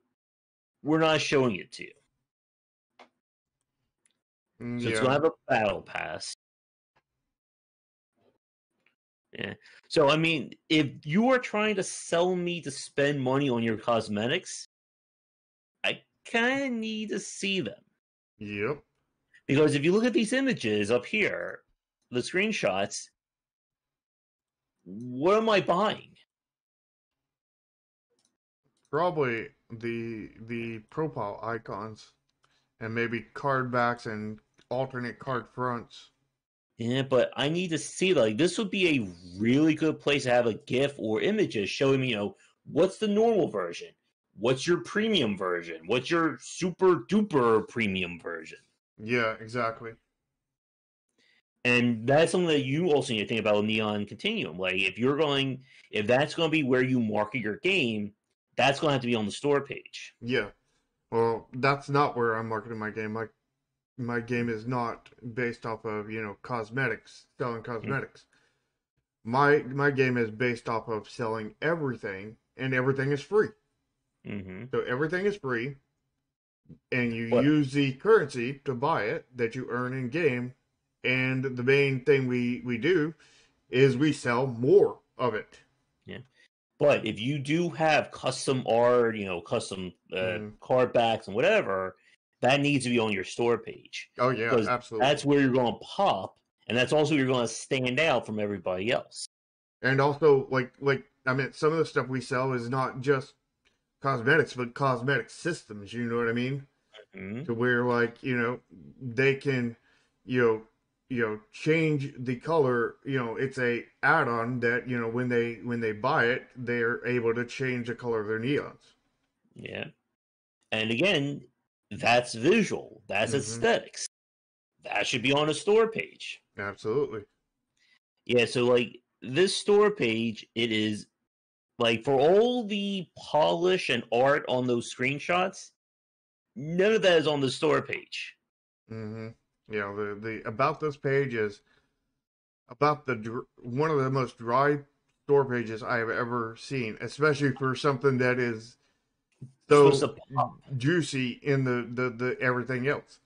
We're not showing it to you. So it's going to have a battle pass. Yeah. So, I mean, if you are trying to sell me to spend money on your cosmetics, I kind of need to see them. Yep. Because if you look at these images up here, the screenshots, what am I buying? Probably the profile icons and maybe card backs and alternate card fronts. Yeah, but I need to see this would be a really good place to have a GIF or images showing me, what's the normal version? What's your premium version? What's your super duper premium version? Yeah, exactly. And that's something that you also need to think about with Neon Continuum. If that's going to be where you market your game, that's going to have to be on the store page. Yeah. Well, that's not where I'm marketing my game. My game is not based off of, cosmetics, selling cosmetics. My game is based off of selling everything, and everything is free. So everything is free, and you use the currency to buy it that you earn in game. And the main thing we do is we sell more of it. Yeah. But if you do have custom art, custom card backs and whatever, that needs to be on your store page. Oh, yeah, absolutely. That's where you're going to pop, and that's also where you're going to stand out from everybody else. And also, some of the stuff we sell is not just cosmetics, but cosmetic systems, you know what I mean? To where, they can, change the color. It's a add-on that when they buy it, they're able to change the color of their neons. Yeah, and again, that's visual. That's aesthetics. That should be on a store page. Absolutely. Yeah. So this store page, it is for all the polish and art on those screenshots. None of that is on the store page. Yeah, the about this page is about one of the most dry store pages I have ever seen, especially for something that is so juicy in the everything else.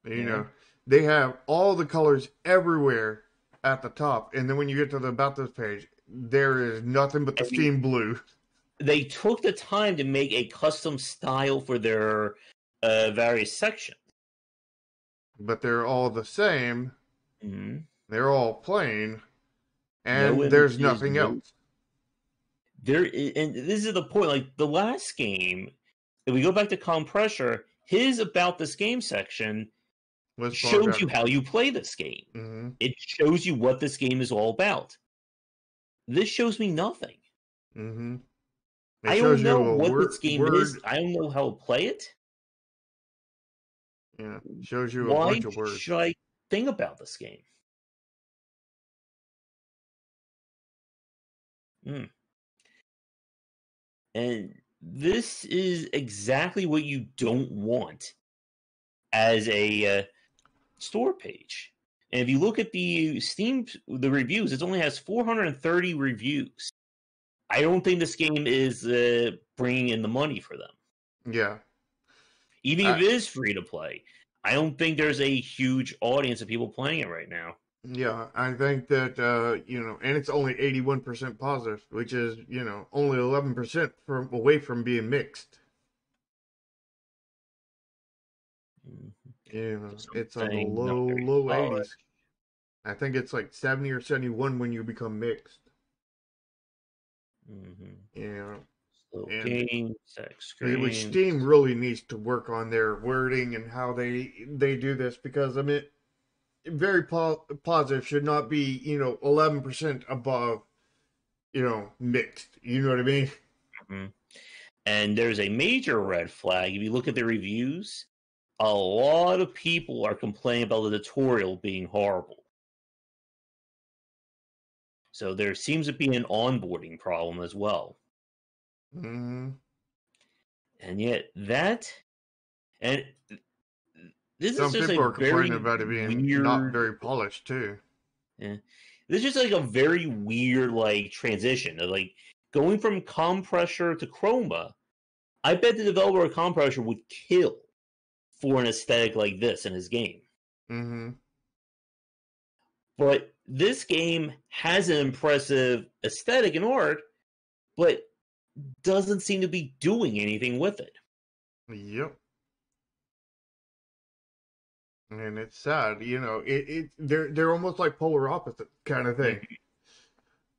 They have all the colors everywhere at the top, and then when you get to the about this page, there is nothing but the steam blue. They took the time to make a custom style for their various sections. But they're all the same. They're all plain, and there's nothing else. And this is the point. The last game, if we go back to Compressor, his About This Game section shows you how you play this game. It shows you what this game is all about. This shows me nothing. I don't know what this game is. I don't know how to play it. Yeah, shows you a bunch of words. Why should I think about this game? And this is exactly what you don't want as a store page. And if you look at the reviews, it only has 430 reviews. I don't think this game is bringing in the money for them. Yeah. Even if it is free to play, I don't think there's a huge audience of people playing it right now. Yeah, I think that, and it's only 81% positive, which is, only 11% away from being mixed. Yeah, it's on the low 80s. I think it's 70 or 71 when you become mixed. Yeah. Game, sex screen. Which Steam really needs to work on their wording and how they do this, because very positive should not be 11% above mixed. You know what I mean? And there's a major red flag. If you look at the reviews, a lot of people are complaining about the tutorial being horrible. So there seems to be an onboarding problem as well. And yet this Some is just people are complaining about it being weird, not very polished too. Yeah, this is just a very weird transition of going from Compressor to Chroma. I bet the developer of Compressor would kill for an aesthetic like this in his game. But this game has an impressive aesthetic and art, but doesn't seem to be doing anything with it. Yep. And it's sad, they're almost like polar opposite kind of thing.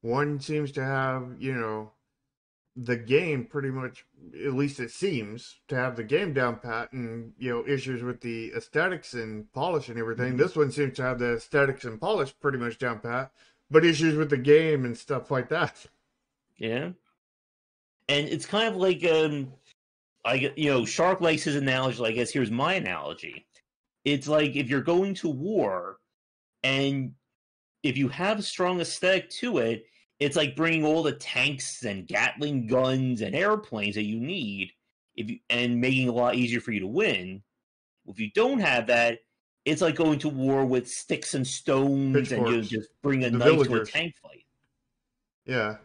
One seems to have, the game pretty much, at least it seems, to have the game down pat, and, issues with the aesthetics and polish and everything. This one seems to have the aesthetics and polish pretty much down pat, but issues with the game and stuff like that. Yeah. And it's kind of Shark likes his analogy. I guess here's my analogy. It's like if you're going to war, and if you have a strong aesthetic to it, it's like bringing all the tanks and Gatling guns and airplanes that you need and making it a lot easier for you to win. If you don't have that, it's like going to war with sticks and stones and you just bring a knife to a tank fight. Yeah.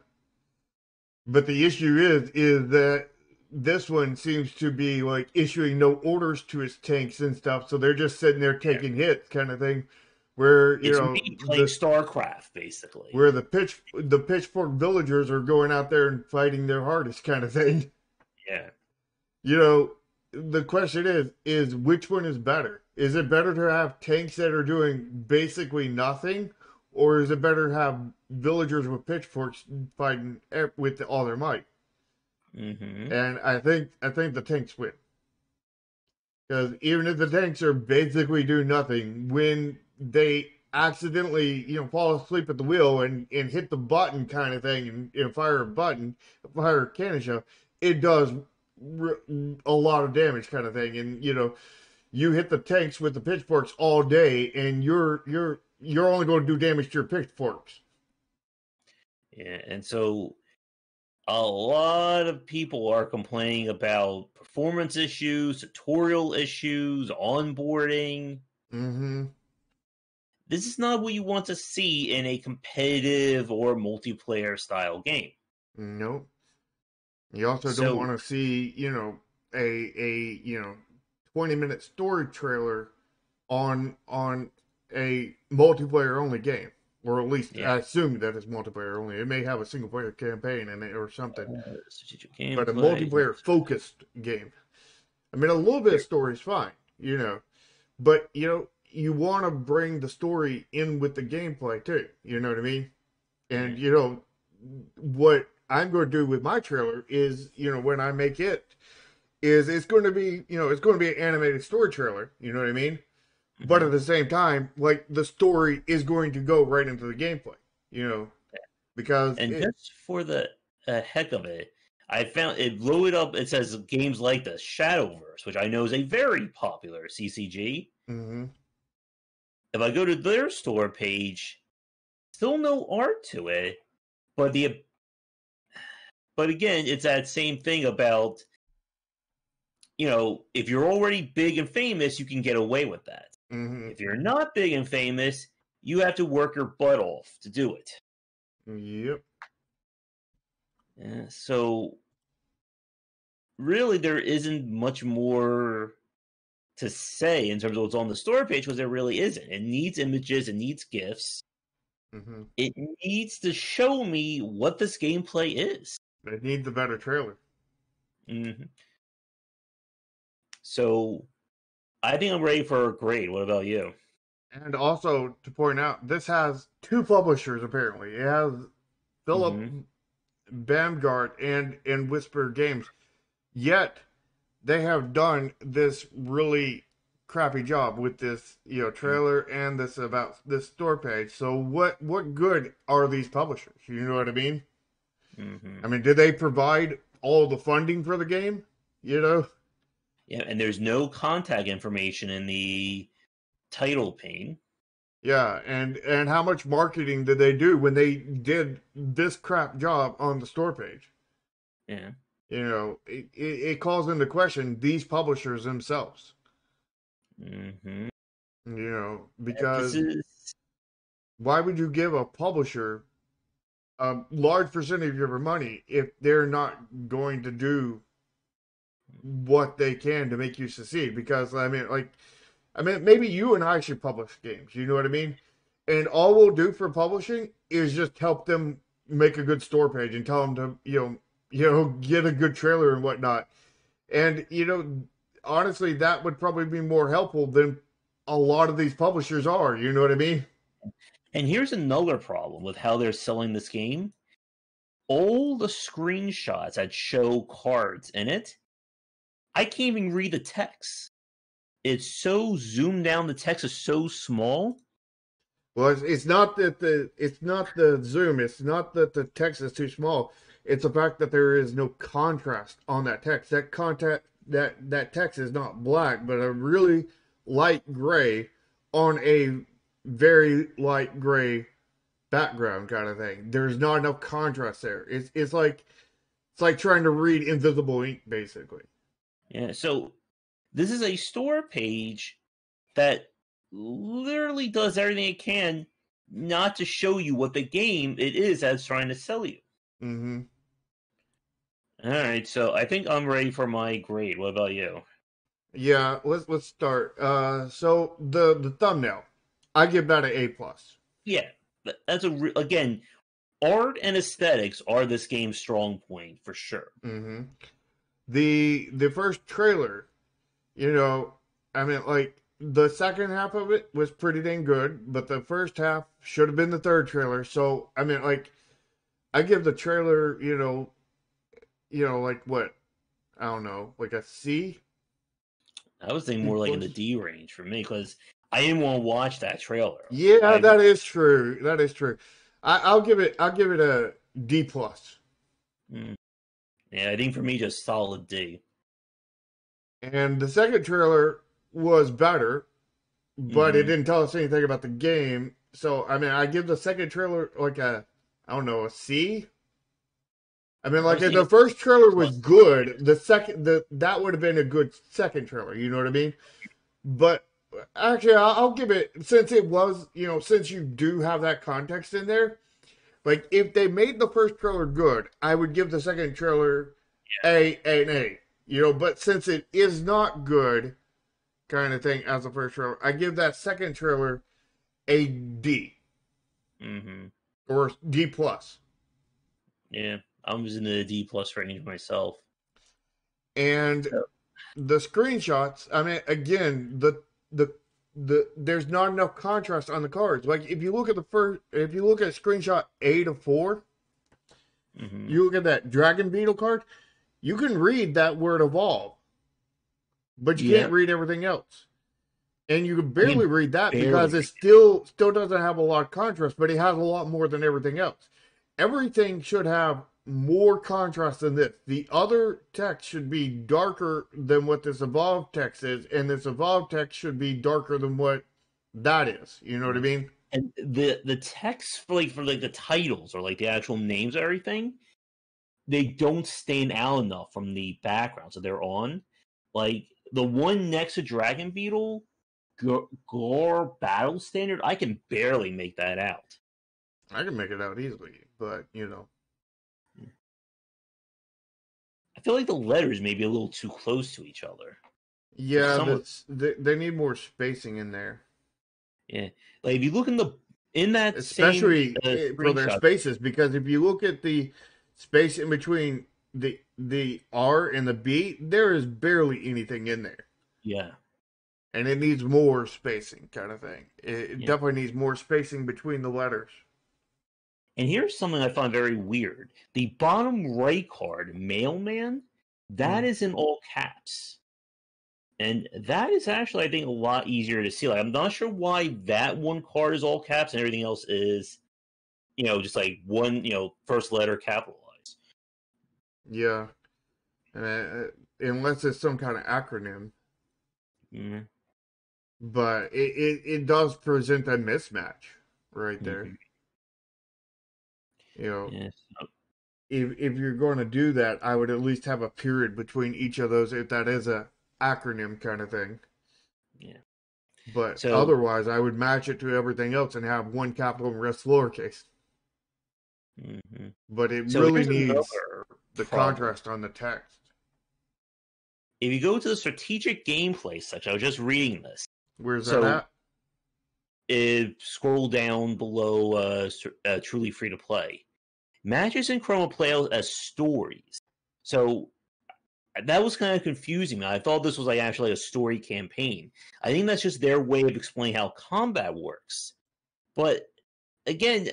But the issue is that this one seems to be like issuing no orders to its tanks and stuff, so they're just sitting there taking hits, kind of thing. Where it's me playing StarCraft, basically. Where the pitchfork villagers are going out there and fighting their hardest, kind of thing. Yeah. The question is which one is better? Is it better to have tanks that are doing basically nothing, or is it better to have villagers with pitchforks fighting with all their might? Mm-hmm. And I think the tanks win, because even if the tanks are basically doing nothing, when they accidentally fall asleep at the wheel and hit the button kind of thing and fire a cannon shell, it does a lot of damage kind of thing. And you hit the tanks with the pitchforks all day, and you're only going to do damage to your pitchforks. Yeah, and so a lot of people are complaining about performance issues, tutorial issues, onboarding. Mm-hmm. This is not what you want to see in a competitive or multiplayer style game. Nope. You also don't want to see, a 20-minute story trailer on a multiplayer only game. Or at least I assume that it's multiplayer only. It may have a single player campaign in it or something. But a multiplayer focused game. I mean, a little bit of story is fine, But, you want to bring the story in with the gameplay too. You know what I mean? And, what I'm going to do with my trailer is, when I make it, is it's going to be, it's going to be an animated story trailer. You know what I mean? Mm-hmm. But at the same time, like, the story is going to go right into the gameplay, because just for the heck of it, I found it loaded up. It says games like the Shadowverse, which I know is a very popular CCG. Mm-hmm. If I go to their store page, still no art to it, but again, it's that same thing about, if you're already big and famous, you can get away with that. Mm-hmm. If you're not big and famous, you have to work your butt off to do it. Yep. Yeah, so really, there isn't much more to say in terms of what's on the store page, because there really isn't. It needs images, it needs GIFs. Mm-hmm. It needs to show me what this gameplay is. It needs a better trailer. Mm-hmm. So, I think I'm ready for a grade. What about you? And also, to point out, this has 2 publishers, apparently. It has Philip Bamgart and Whisper Games. Yet, they have done this really crappy job with this, trailer and this store page. So what good are these publishers? You know what I mean? Mm-hmm. I mean, did they provide all the funding for the game? Yeah, and there's no contact information in the title pane. Yeah, and how much marketing did they do when they did this crap job on the store page? Yeah. It calls into question these publishers themselves. Mm-hmm. Because why would you give a publisher a large percentage of your money if they're not going to do what they can to make you succeed? Because, maybe you and I should publish games. You know what I mean? And all we'll do for publishing is just help them make a good store page and tell them to, get a good trailer and whatnot. And, honestly, that would probably be more helpful than a lot of these publishers are. You know what I mean? And here's another problem with how they're selling this game. All the screenshots that show cards in it, I can't even read the text. It's so zoomed down. The text is so small. Well, it's not that the zoom. It's not that the text is too small. It's the fact that there is no contrast on that text. That text is not black, but a really light gray on a very light gray background kind of thing. There's not enough contrast there. It's like trying to read invisible ink, basically. Yeah. So this is a store page that literally does everything it can not to show you what the game it is that's trying to sell you. Mm-hmm. All right, so I think I'm ready for my grade. What about you? Yeah, let's start. So the thumbnail, I give that an A+. Yeah, that's again, art and aesthetics are this game's strong point for sure. Mm-hmm. The first trailer, you know, I mean, like, the second half of it was pretty dang good, but the first half should have been the third trailer. So, I mean, like, I give the trailer, like what? I don't know, like a C? I was thinking more like in the D range for me because I didn't want to watch that trailer. Yeah, that is true. That is true. I'll give it a D+. Yeah, I think for me, just solid D. And the second trailer was better, but it didn't tell us anything about the game. So, I mean, I give the second trailer like a C. I mean, like, if the first trailer was good, that would have been a good second trailer. You know what I mean? But actually, I'll give it, since it was, since you do have that context in there. Like, if they made the first trailer good, I would give the second trailer an A. But since it is not good, kind of thing, as the first trailer, I give that second trailer a D. Mm-hmm. Or D+. Yeah, I was in the D+ range myself. And the screenshots, I mean, again, there's not enough contrast on the cards. Like, if you look at screenshot A to 4, you look at that Dragon Beetle card, you can read that word evolve, but you can't read everything else. And you can barely read that because it still doesn't have a lot of contrast, but it has a lot more than everything else. Everything should have more contrast than this. The other text should be darker than what this evolved text is, and this evolved text should be darker than what that is. You know what I mean? And the text for the titles or like the actual names of everything, they don't stand out enough from the backgrounds that they're on. Like the one next to Dragon Beetle, Gore Battle Standard, I can barely make that out. I can make it out easily, but I feel like the letters may be a little too close to each other. Yeah, they need more spacing in there. Yeah, like if you look in that especially for their spaces, because if you look at the space in between the R and the B, there is barely anything in there. Yeah. And it needs more spacing, kind of thing. It definitely needs more spacing between the letters. And here's something I find very weird. The bottom right card, Mailman, that is in all caps. And that is actually, I think, a lot easier to see. Like, I'm not sure why that one card is all caps and everything else is, just like one, first letter capitalized. Yeah. Unless it's some kind of acronym. Mm-hmm. But it does present a mismatch right there. If you're going to do that, I would at least have a period between each of those if that is a acronym kind of thing. Yeah. But otherwise, I would match it to everything else and have one capital and rest lowercase. Mm-hmm. But it really needs the contrast on the text. If you go to the strategic gameplay section, I was just reading this. Where's that at? Scroll down below truly free to play. Matches in Chroma play out as stories. So that was kind of confusing me. I thought this was actually a story campaign. I think that's just their way of explaining how combat works. But again,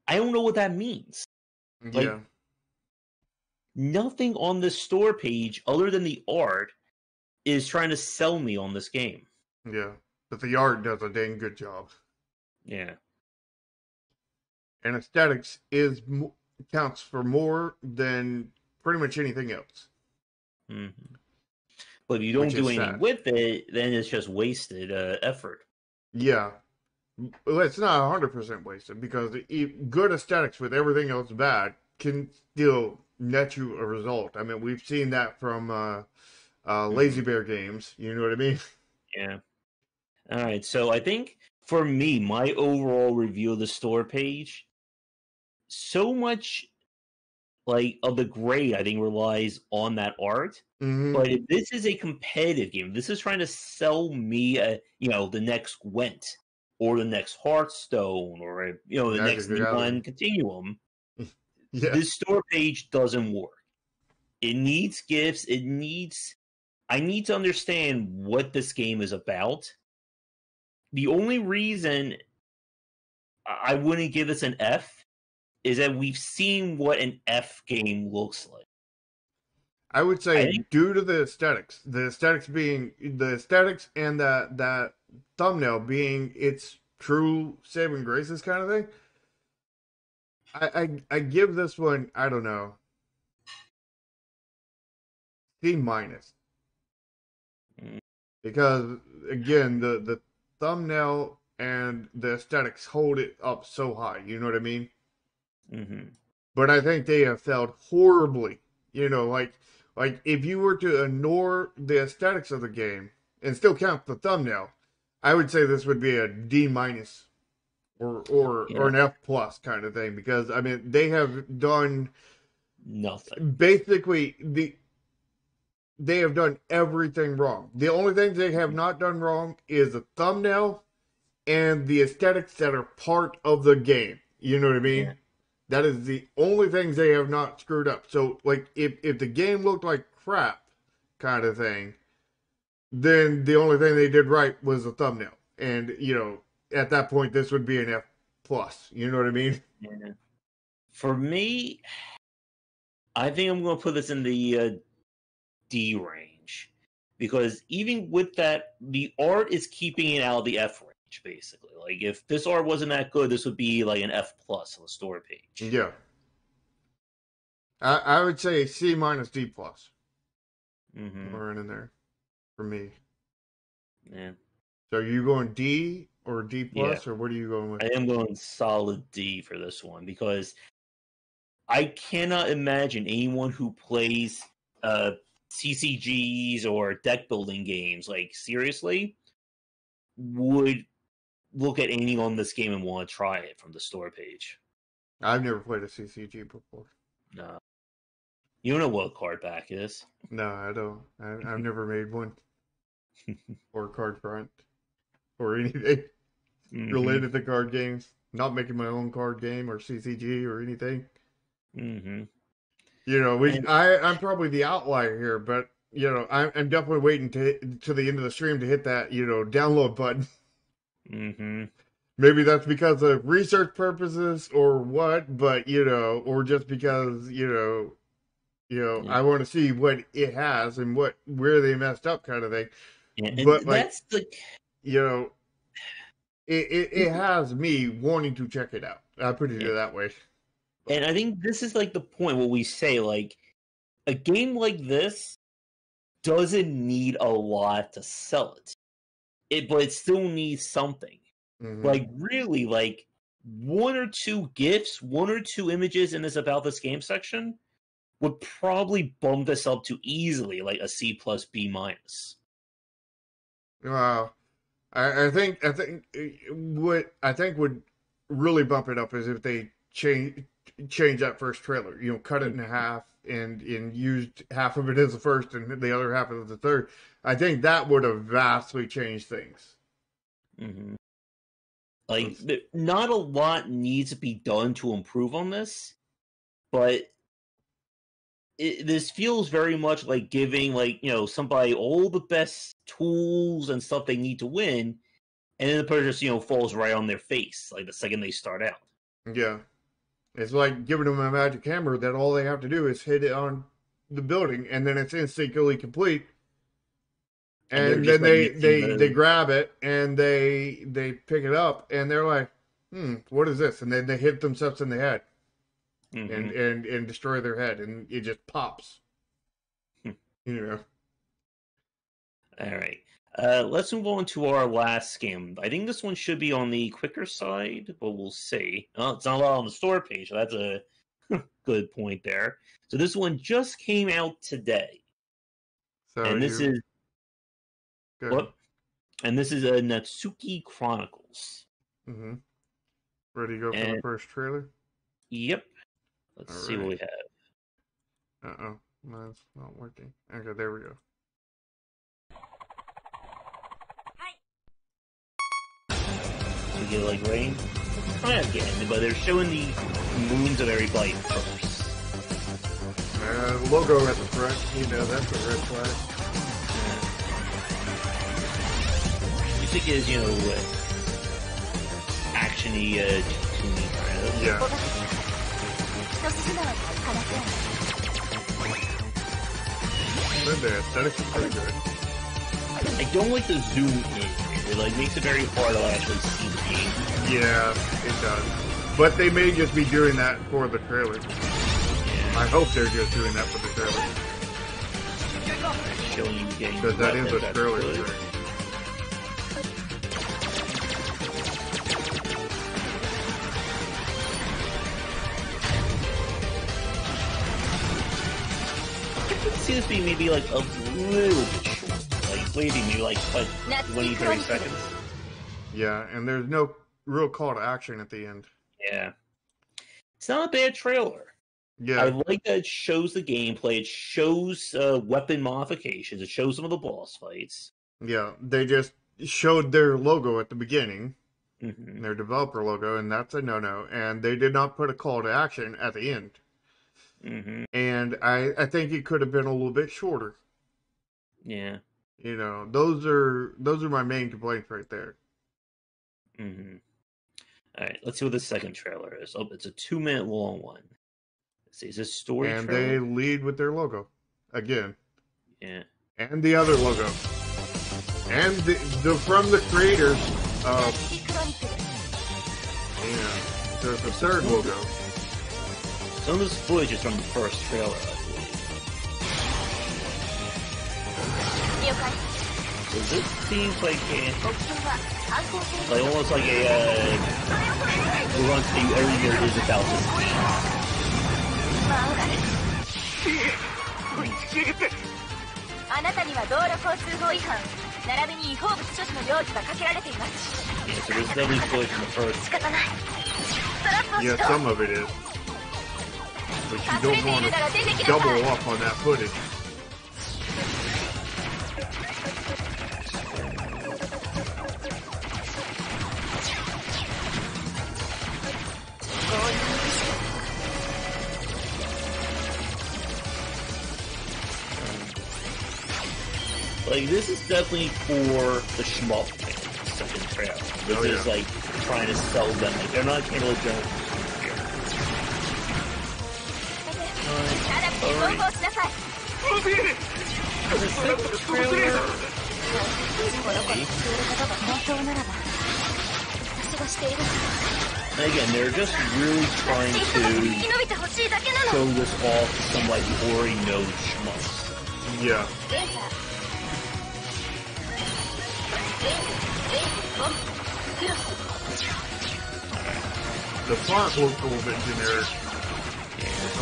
I don't know what that means. Yeah. Nothing on this store page other than the art is trying to sell me on this game. Yeah, but the art does a dang good job. Yeah. And aesthetics counts for more than pretty much anything else. Mm-hmm. But if you don't do anything with it, then it's just wasted effort. Yeah. Well, it's not 100% wasted because good aesthetics with everything else bad can still net you a result. I mean, we've seen that from Lazy Bear games. You know what I mean? Yeah. All right. So I think for me, my overall review of the store page, so much like of the grade, I think relies on that art. Mm-hmm. But if this is a competitive game, this is trying to sell me the next Gwent or the next Hearthstone or the Magic next the Gathering. Neon Continuum. Yeah. This store page doesn't work. It needs gifts. I need to understand what this game is about. The only reason I wouldn't give this an F is that we've seen what an F game looks like. I would I say think, due to the aesthetics and that thumbnail being its true saving graces kind of thing. I give this one, I don't know, C minus. Mm. Because again, the thumbnail and the aesthetics hold it up so high, you know what I mean? Mm-hmm. But I think they have failed horribly. Like if you were to ignore the aesthetics of the game and still count the thumbnail, I would say this would be a D minus or an F plus kind of thing because I mean they have done Nothing. basically they have done everything wrong. The only thing they have not done wrong is the thumbnail and the aesthetics that are part of the game. You know what I mean? Yeah. That is the only things they have not screwed up. So, like, if the game looked like crap, kind of thing, then the only thing they did right was the thumbnail. And at that point, this would be an F plus. You know what I mean? Yeah. For me, I think I'm going to put this in the D range because even with that, the art is keeping it out of the F range. Basically, like if this art wasn't that good, this would be like an F plus on the store page. Yeah. I would say C minus D plus. Mm-hmm. We're in there for me. Yeah. So are you going D or D plus, Yeah. or what are you going with? I am going solid D for this one because I cannot imagine anyone who plays CCGs or deck building games, like seriously, would look at any on this game and want to try it from the store page. I've never played a CCG before. No. You don't know what a card back is. No, I don't. I've never made one. Or card front. Or anything related to card games. Not making my own card game or CCG or anything. Mm-hmm. I'm probably the outlier here, but I'm definitely waiting to the end of the stream to hit that download button. Mm-hmm. Maybe that's because of research purposes or what, but or just because Yeah. I want to see what it has and where they messed up, kind of thing. Yeah, and But that's the it has me wanting to check it out. I put it that way. And I think this is like the point where we say like a game like this doesn't need a lot to sell it. But it still needs something. Mm-hmm. Like really, like one or two GIFs, one or two images in this about this game section would probably bump this up to easily like a C plus B minus. Wow. I think what I think would really bump it up is if they change that first trailer. Cut it in half and used half of it as the first and the other half as the third. I think that would have vastly changed things. Mm-hmm. Like, not a lot needs to be done to improve on this, but this feels very much like giving somebody all the best tools and stuff they need to win, and then the person just falls right on their face like the second they start out. Yeah, it's like giving them a magic hammer that all they have to do is hit it on the building, and then it's instantly complete. And then they grab it and they pick it up and they're like, what is this? And then they hit themselves in the head. Mm-hmm. and destroy their head, and it just pops. All right. Let's move on to our last game. I think this one should be on the quicker side, but we'll see. Oh, it's not on the store page. So that's a good point there. So this one just came out today. So and this is good. what? And this is a Natsuki Chronicles. Mm-hmm. Ready to go for the first trailer? Yep. Let's see what we have. Uh-oh. Mine's not working. Okay, there we go. We get like rain. Kind of again, but they're showing the moons of everybody first. Logo at the front, that's a red flag. You think it is, actiony, cartoony kind of. Yeah. The aesthetics is pretty good. I don't like the zoom in. It makes it very hard to actually see the game. Yeah, it does. But they may just be doing that for the trailer. Yeah. I hope they're just doing that for the trailer. Showing you getting because that is a trailer. See this being maybe like a little bit short. Maybe like 20, 30 seconds. Yeah, and there's no real call to action at the end. Yeah. It's not a bad trailer. Yeah. I like that it shows the gameplay, it shows weapon modifications, it shows some of the boss fights. Yeah, they just showed their logo at the beginning, mm-hmm. their developer logo, and that's a no-no. And they did not put a call to action at the end. Mm-hmm. And I think it could have been a little bit shorter. Yeah. Those are my main complaints right there. Mm-hmm. All right, let's see what the second trailer is. Oh, it's a 2-minute long one. Let's see, is this story and trailer? They lead with their logo again. Yeah. And the other logo. And the from the creators of. Yeah, there's a third logo. Some of this footage is from the first trailer, I believe. So this seems like almost like a run to every year is about this game. あなたには道路交通法違反並びに違法物所持の容疑がかけられています Yeah, so there's definitely footage from the first. 仕方ないトラップをしろ Yeah, some of it is. But you don't want to double up on that footage. This is definitely for the shmup fans, second trailer. This is trying to sell them. They're not able to jump. The second trailer. And again, they're just really trying to show this off to somebody who already knows shmups. Yeah. The font looks a little bit generic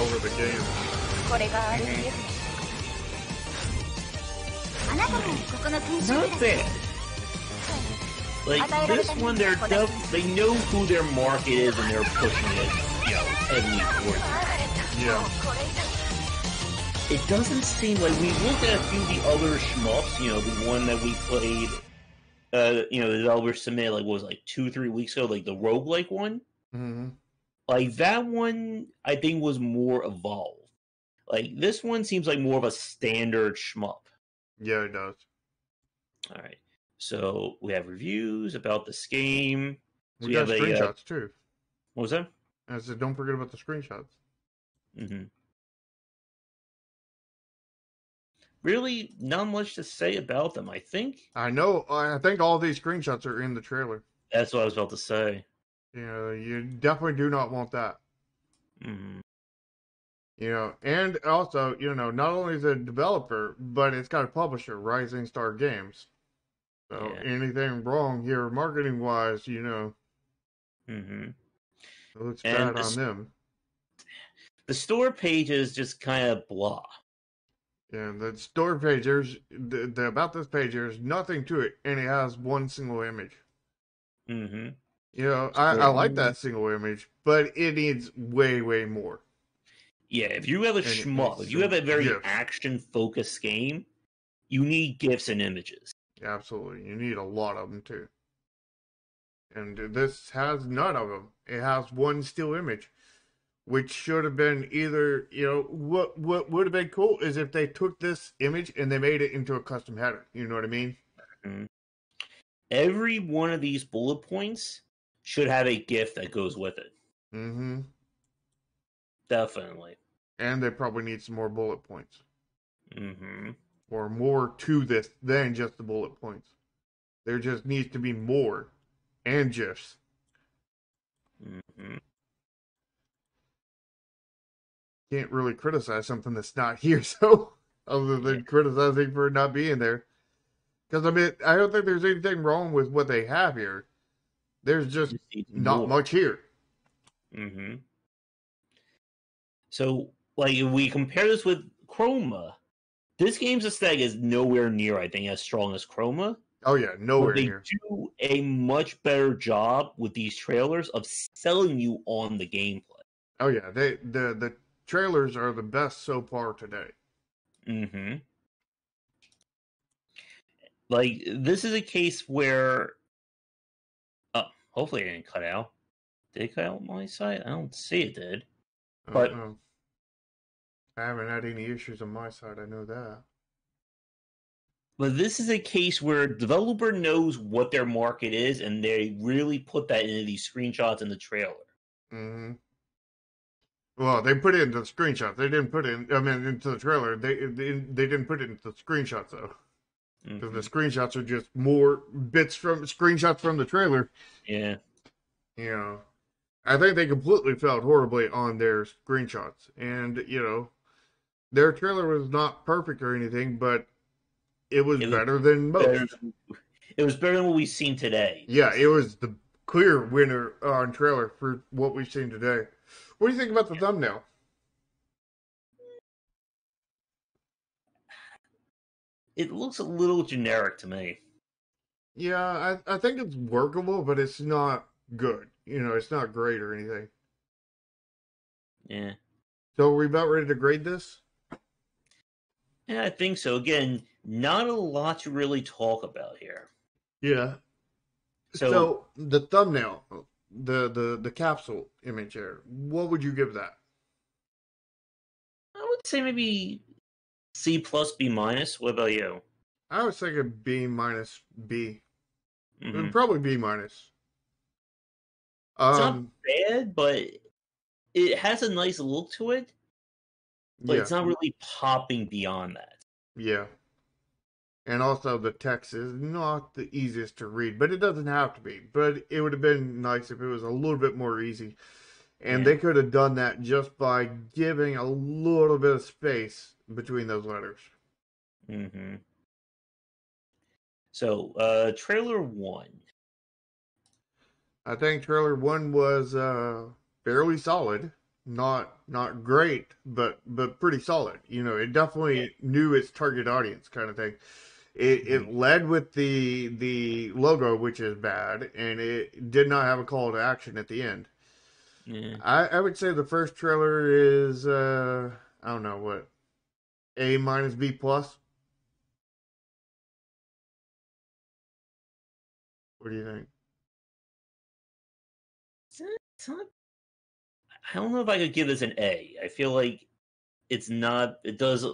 over the game. Not bad. This one, they know who their market is and they're pushing it, heavily towards it. Yeah. It doesn't seem like we looked at a few of the other shmups, the one that we played, the developer submitted, 2-3 weeks ago, the roguelike one. Mm-hmm. That one, I think, was more evolved. This one seems like more of a standard shmup. Yeah, it does. Alright. So, we have reviews about this game. We got screenshots, too. What was that? I said, don't forget about the screenshots. Mm-hmm. Really, not much to say about them, I think. I know. I think all these screenshots are in the trailer. That's what I was about to say. You definitely do not want that. Mm-hmm. And also, not only is it a developer, but it's got a publisher, Rising Star Games. So Yeah. anything wrong here, marketing wise, you know, Mm-hmm. it looks And bad on them. the store page is just kind of blah. And the store page, there's about this page, there's nothing to it, and it has one single image. Mm-hmm. You know, I like that single image, but it needs way, way more. Yeah, if you have a And shmup, if you have some a very GIFs. action-focused game, you need GIFs and images. Absolutely. You need a lot of them, too. And this has none of them. It has one still image, which should have been either, you know, what would have been cool is if they took this image and they made it into a custom header. You know what I mean? Mm-hmm. Every one of these bullet points should have a GIF that goes with it. Mm-hmm. Definitely. And they probably need some more bullet points. Mm-hmm. Or more to this than just the bullet points. There just needs to be more. And GIFs. Mm-hmm. Can't really criticize something that's not here, so other than criticizing for it not being there. Because I mean, I don't think there's anything wrong with what they have here. There's just not much here. Mm-hmm. So, like, if we compare this with Chroma, this game's aesthetic is nowhere near, I think, as strong as Chroma. Oh yeah, nowhere but they near. do a much better job with these trailers of selling you on the gameplay. Oh yeah, the trailers are the best so far today. Mm-hmm. Like, this is a case where... Oh, hopefully it didn't cut out. Did it cut out on my side? I don't see it did. But I haven't had any issues on my side, I know that. But this is a case where developer knows what their market is, and they really put that into these screenshots in the trailer. Mm-hmm. Well, they put it into the screenshots. They didn't put it into the trailer. They didn't put it into the screenshots, though. Because the screenshots are just more screenshots from the trailer. Yeah. You know, I think they completely failed horribly on their screenshots. And, you know, their trailer was not perfect or anything, but it was better than most. It was better than what we've seen today. Yeah, it was the clear winner on trailer for what we've seen today. What do you think about the thumbnail? It looks a little generic to me. Yeah, I think it's workable, but it's not good. You know, it's not great or anything. Yeah. So are we about ready to grade this? Yeah, I think so. Again, not a lot to really talk about here. Yeah. So the thumbnail, the capsule image here, what would you give that? I would say maybe C plus, B minus. What about you? I was thinking B minus B. Mm-hmm. Probably B minus. It's not bad, but it has a nice look to it. But it's not really popping beyond that. Yeah. And also the text is not the easiest to read, but it doesn't have to be. But it would have been nice if it was a little bit more easy. And they could have done that just by giving a little bit of space between those letters. Mm-hmm. So, trailer 1. I think trailer 1 was fairly solid. Not great, but pretty solid. You know, it definitely knew its target audience kind of thing. It led with the logo, which is bad, and it did not have a call to action at the end. Yeah. I would say the first trailer is I don't know what, A minus B plus. What do you think? It's not, I don't know if I could give this an A. I feel like it's not. It does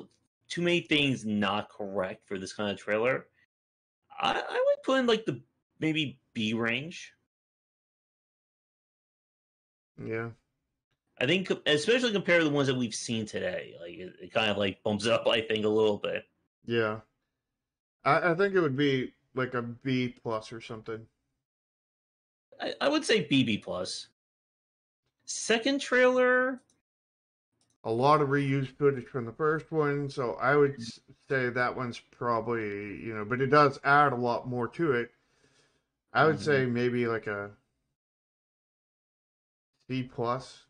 too many things not correct for this kind of trailer. I would put in like the maybe B range. Yeah. I think, especially compared to the ones that we've seen today, like it kind of like bumps up. I think a little bit. Yeah. I think it would be like a B plus or something. I would say BB plus. Second trailer, a lot of reused footage from the first one, so I would say that one's probably, but it does add a lot more to it. I would say maybe like a C plus.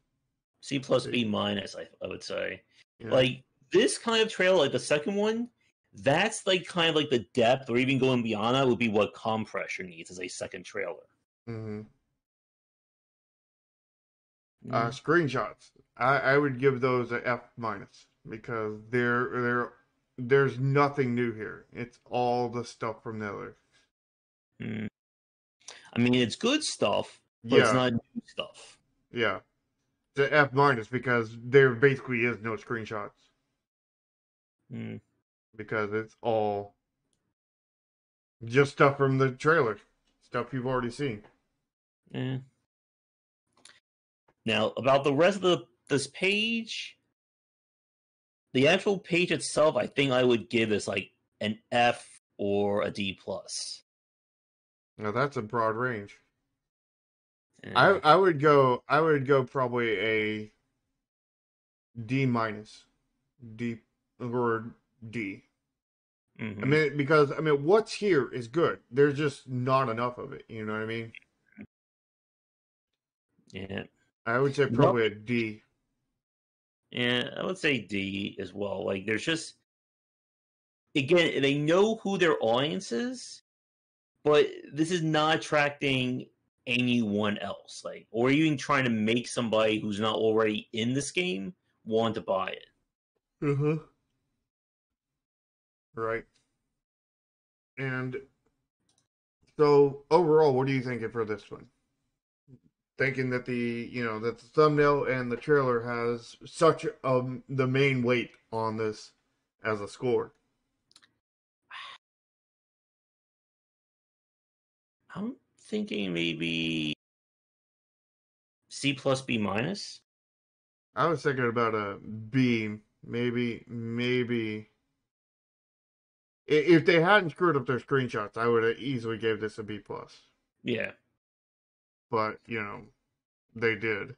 C plus B minus, I would say. Yeah. Like this kind of trailer, like the second one, that's like kind of like the depth, or even going beyond that would be what Compressor needs as a second trailer. Mm-hmm. Screenshots. I would give those a F minus because there's nothing new here. It's all the stuff from the other. I mean, it's good stuff, but it's not new stuff. Yeah. It's an F minus because there basically is no screenshots. Because it's all just stuff from the trailer. Stuff you've already seen. Yeah. Now, about the rest of this page, the actual page itself, I think I would give as like an F or a D plus. Now that's a broad range. Yeah. I would go probably a D minus. D or D. I mean, because what's here is good. There's just not enough of it. You know what I mean? Yeah. I would say probably a D. Yeah, I would say D as well. Like, there's just, again, they know who their audience is, but this is not attracting anyone else. Like, or even trying to make somebody who's not already in this game want to buy it. Mm-hmm. Right. And so overall, what are you thinking for this one? Thinking that that the thumbnail and the trailer has such the main weight on this as a score. I'm thinking maybe C plus B minus. I was thinking about a B, maybe. If they hadn't screwed up their screenshots, I would have easily gave this a B plus. Yeah. But they did.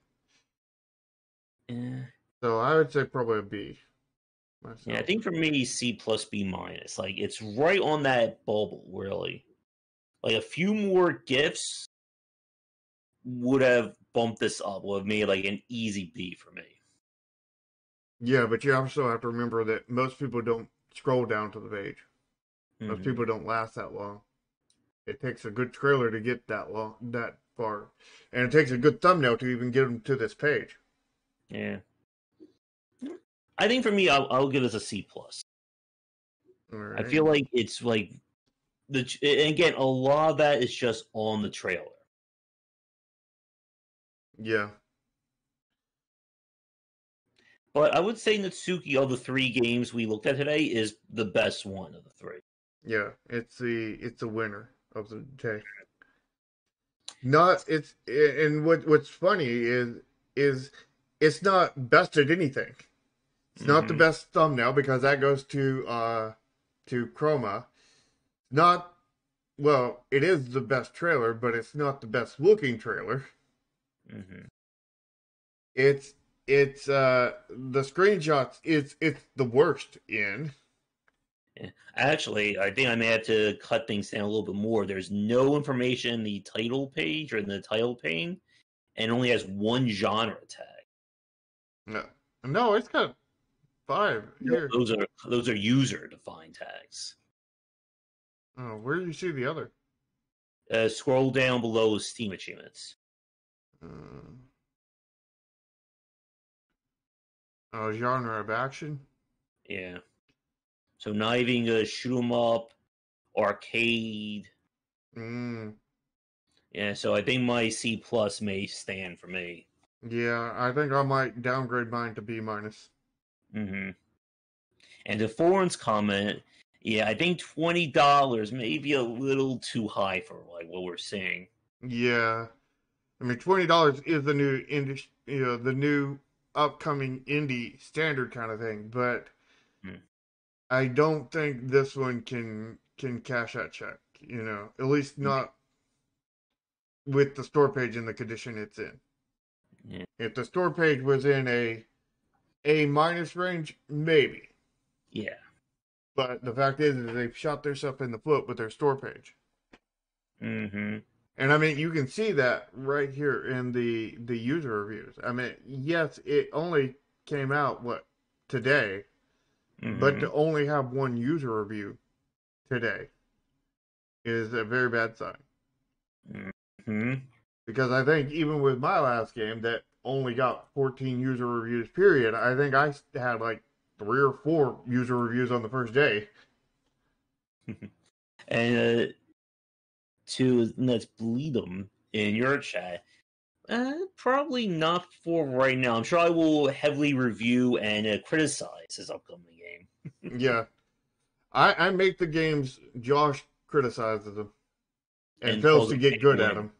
Yeah. So I would say probably a B. Myself. Yeah, I think for me, C plus B minus. Like, it's right on that bubble, really. Like, a few more gifts would have bumped this up, would have made like an easy B for me. Yeah, but you also have to remember that most people don't scroll down to the page. Most people don't last that long. It takes a good trailer to get that far, and it takes a good thumbnail to even get them to this page. Yeah, I think for me, I'll give this a C plus. Right. I feel like it's like and again, a lot of that is just on the trailer. Yeah. But I would say Natsuki, of the three games we looked at today, is the best one of the three. Yeah, it's the winner of the day. And what's funny is it's not best at anything. It's not the best thumbnail because that goes to Chroma. It is the best trailer, but it's not the best looking trailer. It's the screenshots. It's the worst in. Yeah. Actually, I think I may have to cut things down a little bit more. There's no information in the title page or in the title pane, and only has one genre tag. No, it's got 5 here. Those are user defined tags. Oh, where do you see the other? Scroll down below Steam achievements. Genre of action. Yeah. So not even a shoot 'em up, arcade. Yeah, so I think my C plus may stand for me. Yeah, I think I might downgrade mine to B minus. And to Foreign's comment, yeah, I think $20 may be a little too high for like what we're seeing. Yeah, I mean $20 is the new the new upcoming indie standard kind of thing, but I don't think this one can cash that check. At least not with the store page in the condition it's in. Yeah. If the store page was in a A minus range, maybe. Yeah. But the fact is they've shot themselves in the foot with their store page. Mm-hmm. And I mean, you can see that right here in the user reviews. I mean, yes, it only came out, today? Mm-hmm. But to only have one user review today is a very bad sign. Mm-hmm. Because I think even with my last game that only got 14 user reviews, period, I think I had like 3 or 4 user reviews on the first day. And let's bleed them in your chat. Probably not for right now. I'm sure I will heavily review and criticize this upcoming game. Yeah. I make the games Josh criticizes them and fails tells to them get they good win. at them.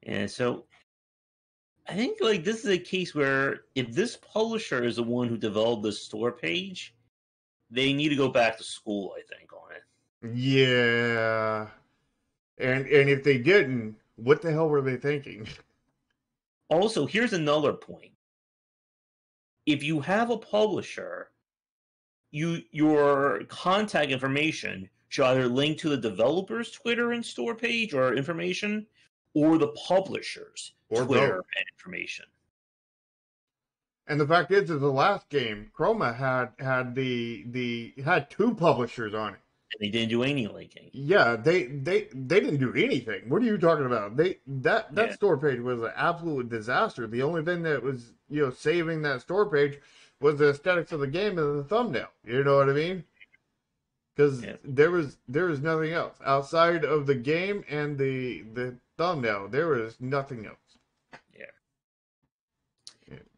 And so I think like this is a case where if this publisher is the one who developed the store page, they need to go back to school, I think, on it. Yeah. And if they didn't, what the hell were they thinking? Also, here's another point. If you have a publisher, your contact information should either link to the developer's Twitter and store page or information, or the publisher's Or Twitter both. and information. And the fact is the last game, Chroma had had 2 publishers on it. And they didn't do any linking. Yeah, they didn't do anything. What are you talking about? That store page was an absolute disaster. The only thing that was, saving that store page was the aesthetics of the game and the thumbnail. You know what I mean? Because there was nothing else outside of the game and the thumbnail. There was nothing else.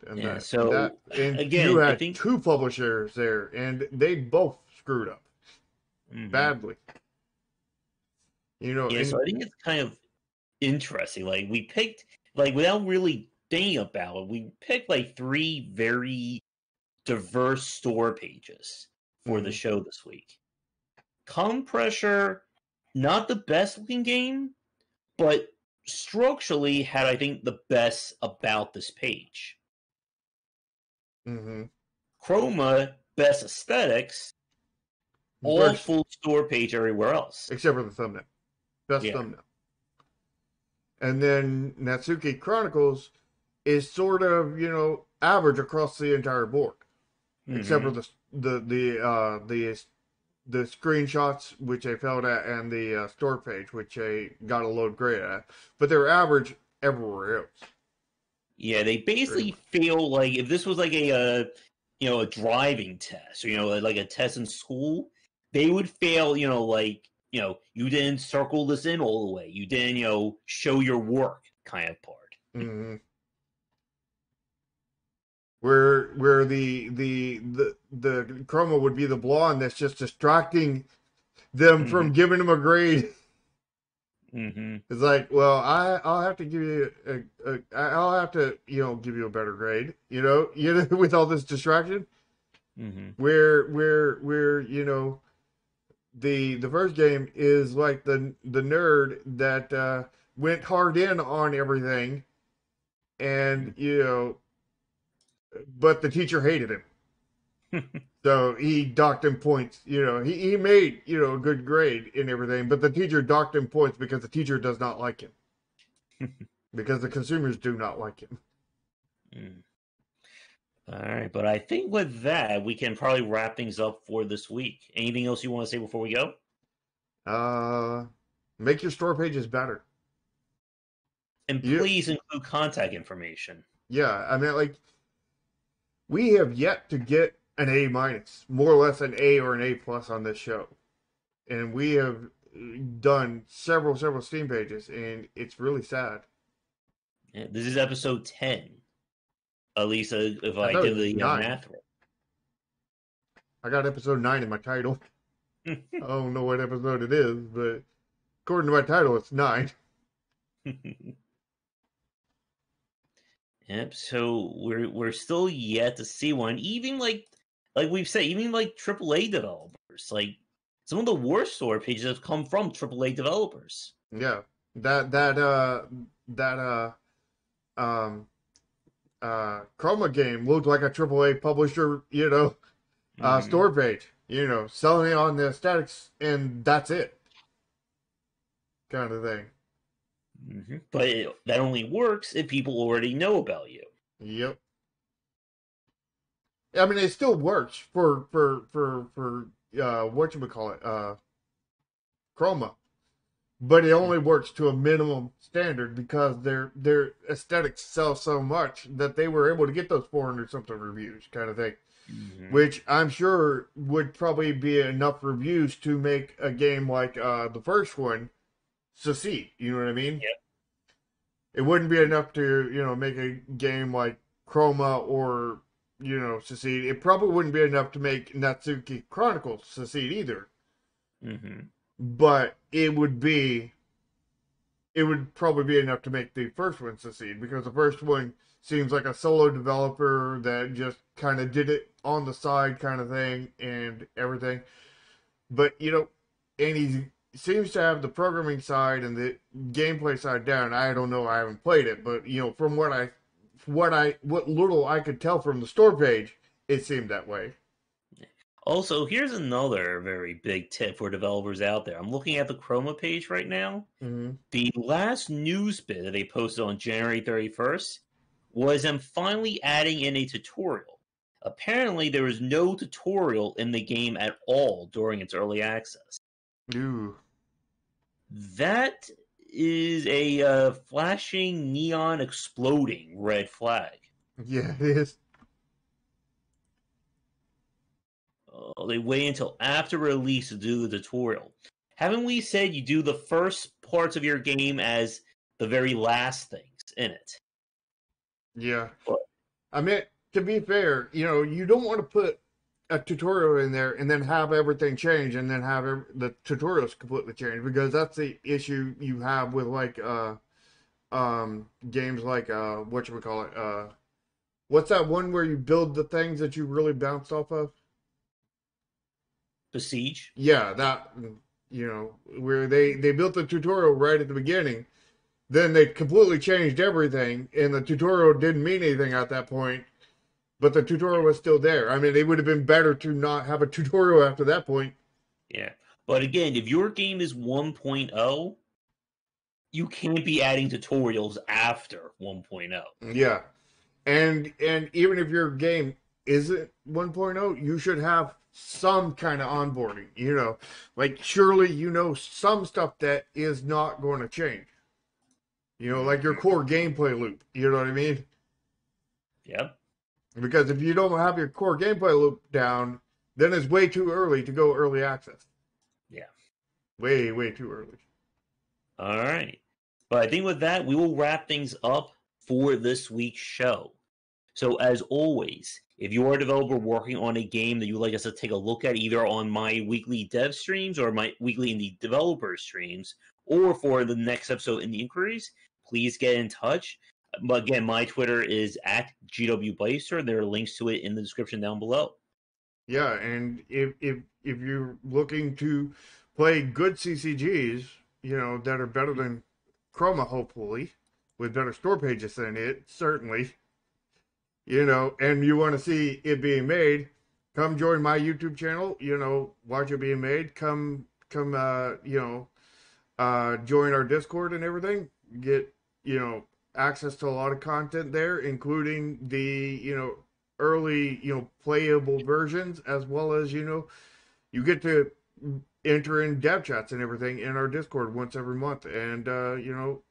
And so again, you had I think 2 publishers there, and they both screwed up badly. So I think it's kind of interesting. Like we picked, like without really thinking about it, we picked like 3 very diverse store pages for the show this week. Compressor, not the best looking game, but structurally had, I think, the best about this page. Chroma, best aesthetics, all full store page everywhere else. Except for the thumbnail. Best thumbnail. And then Natsuki Chronicles is sort of, average across the entire board. Except for the screenshots, which I failed at, and the store page, which I got a low grade at. But they're average everywhere else. Yeah, they basically feel like if this was like a driving test, or like a test in school, they would fail. You didn't circle this in all the way. You didn't, show your work kind of part. Where the chroma would be the blonde that's just distracting them from giving them a grade. It's like, well, I'll have to give you I'll have to give you a better grade, with all this distraction. Where the first game is like the nerd that went hard in on everything, and but the teacher hated him. So he docked him points. He made, a good grade in everything, but the teacher docked him points because the teacher does not like him. Because the consumers do not like him. All right, but I think with that, we can probably wrap things up for this week. Anything else you want to say before we go? Make your store pages better. And please include contact information. Yeah, I mean, like, we have yet to get an A minus, more or less an A or an A plus on this show, and we have done several Steam pages, and it's really sad. Yeah, this is episode 10. At least if I did the math right. I got episode 9 in my title. I don't know what episode it is, but according to my title, it's 9. Yep. So we're still yet to see one. Even like we've said, even like AAA developers, like some of the worst store pages have come from AAA developers. Yeah, that Chroma game looked like a AAA publisher, store page, selling it on the aesthetics, and that's it, kind of thing. But that only works if people already know about you. Yep. I mean, it still works for whatchamacallit, Chroma, but it only works to a minimum standard because their aesthetics sell so much that they were able to get those 400 something reviews, kind of thing. Which I'm sure would probably be enough reviews to make a game like the first one succeed. You know what I mean? Yep. It wouldn't be enough to, make a game like Chroma or, succeed. It probably wouldn't be enough to make Natsuki Chronicles succeed either. But it would probably be enough to make the first one succeed, because the first one seems like a solo developer that just kind of did it on the side kind of thing and everything. But, and he seems to have the programming side and the gameplay side down. I don't know, I haven't played it, but, from what little I could tell from the store page, it seemed that way. Also, here's another very big tip for developers out there. I'm looking at the Chroma page right now. The last news bit that they posted on January 31st was them finally adding in a tutorial. Apparently, there was no tutorial in the game at all during its early access. Ooh. That is a flashing, neon, exploding red flag. Yeah, it is. They wait until after release to do the tutorial. Haven't we said you do the first parts of your game as the very last things in it? Yeah. But, I mean, to be fair, you don't want to put a tutorial in there and then have everything change and then have the tutorials completely change, because that's the issue you have with like games like whatchamacallit, what's that one where you build the things that you really bounce off of? the Siege? Yeah, that, where they built the tutorial right at the beginning, then they completely changed everything, and the tutorial didn't mean anything at that point, but the tutorial was still there. I mean, it would have been better to not have a tutorial after that point. Yeah. But again, if your game is 1.0, you can't be adding tutorials after 1.0. Yeah. And even if your game isn't 1.0, you should have some kind of onboarding, like surely some stuff that is not going to change, like your core gameplay loop, you know what I mean? Yep. Because if you don't have your core gameplay loop down, then it's way too early to go early access. Yeah. Way too early. All right. But I think with that, we will wrap things up for this week's show. So as always, if you are a developer working on a game that you'd like us to take a look at, either on my weekly dev streams or my weekly indie developer streams, or for the next episode in the inquiries, please get in touch. But again, my Twitter is at GWBeister. There are links to it in the description down below. Yeah, and if you're looking to play good CCGs, that are better than Chroma, hopefully, with better store pages than it, certainly, and you want to see it being made, come join my YouTube channel, watch it being made, come, join our Discord and everything, get, access to a lot of content there, including the, early, playable versions, as well as, you get to enter in dev chats and everything in our Discord once every month. And,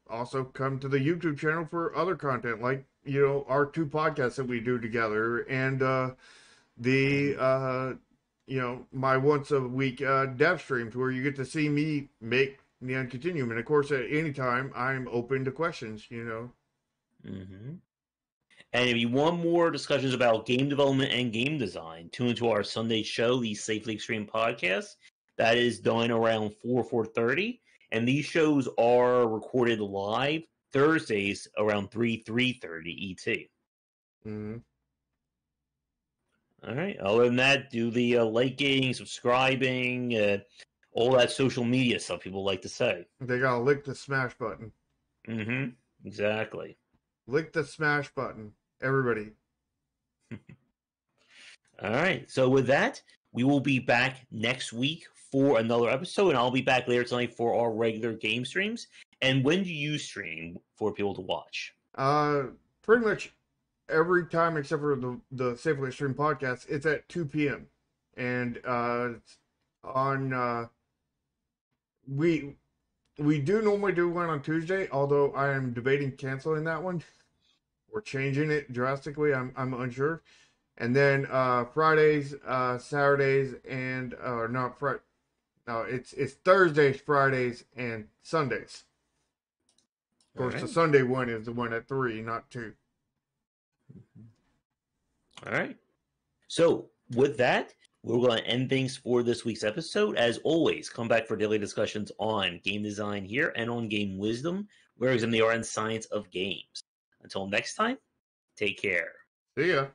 also come to the YouTube channel for other content, like, our 2 podcasts that we do together, and, my once a week, dev streams, where you get to see me make Neon Continuum. And of course, at any time, I'm open to questions, Mm-hmm. And if you want more discussions about game development and game design, tune into our Sunday show, the Safely Extreme podcast. That is done around 4:30. And these shows are recorded live Thursdays around 3:30 ET. Mm-hmm. All right. Other than that, do the liking, subscribing, all that social media stuff people like to say. They gotta lick the smash button. Mm-hmm. Exactly. Lick the smash button. everybody. All right. So with that, we will be back next week for another episode, and I'll be back later tonight for our regular game streams. And when do you stream for people to watch? Pretty much every time except for the Safely Stream podcast. It's at 2 p.m. and it's on. We do normally do one on Tuesday, although I am debating canceling that one or changing it drastically. I'm unsure. And then Fridays, Saturdays, and not Friday. No, it's Thursdays, Fridays, and Sundays. Of course, the Sunday one is the one at 3, not 2. All right. So with that, we're going to end things for this week's episode. As always, come back for daily discussions on game design here and on game wisdom, where we examine the art and science of games. Until next time, take care. See ya.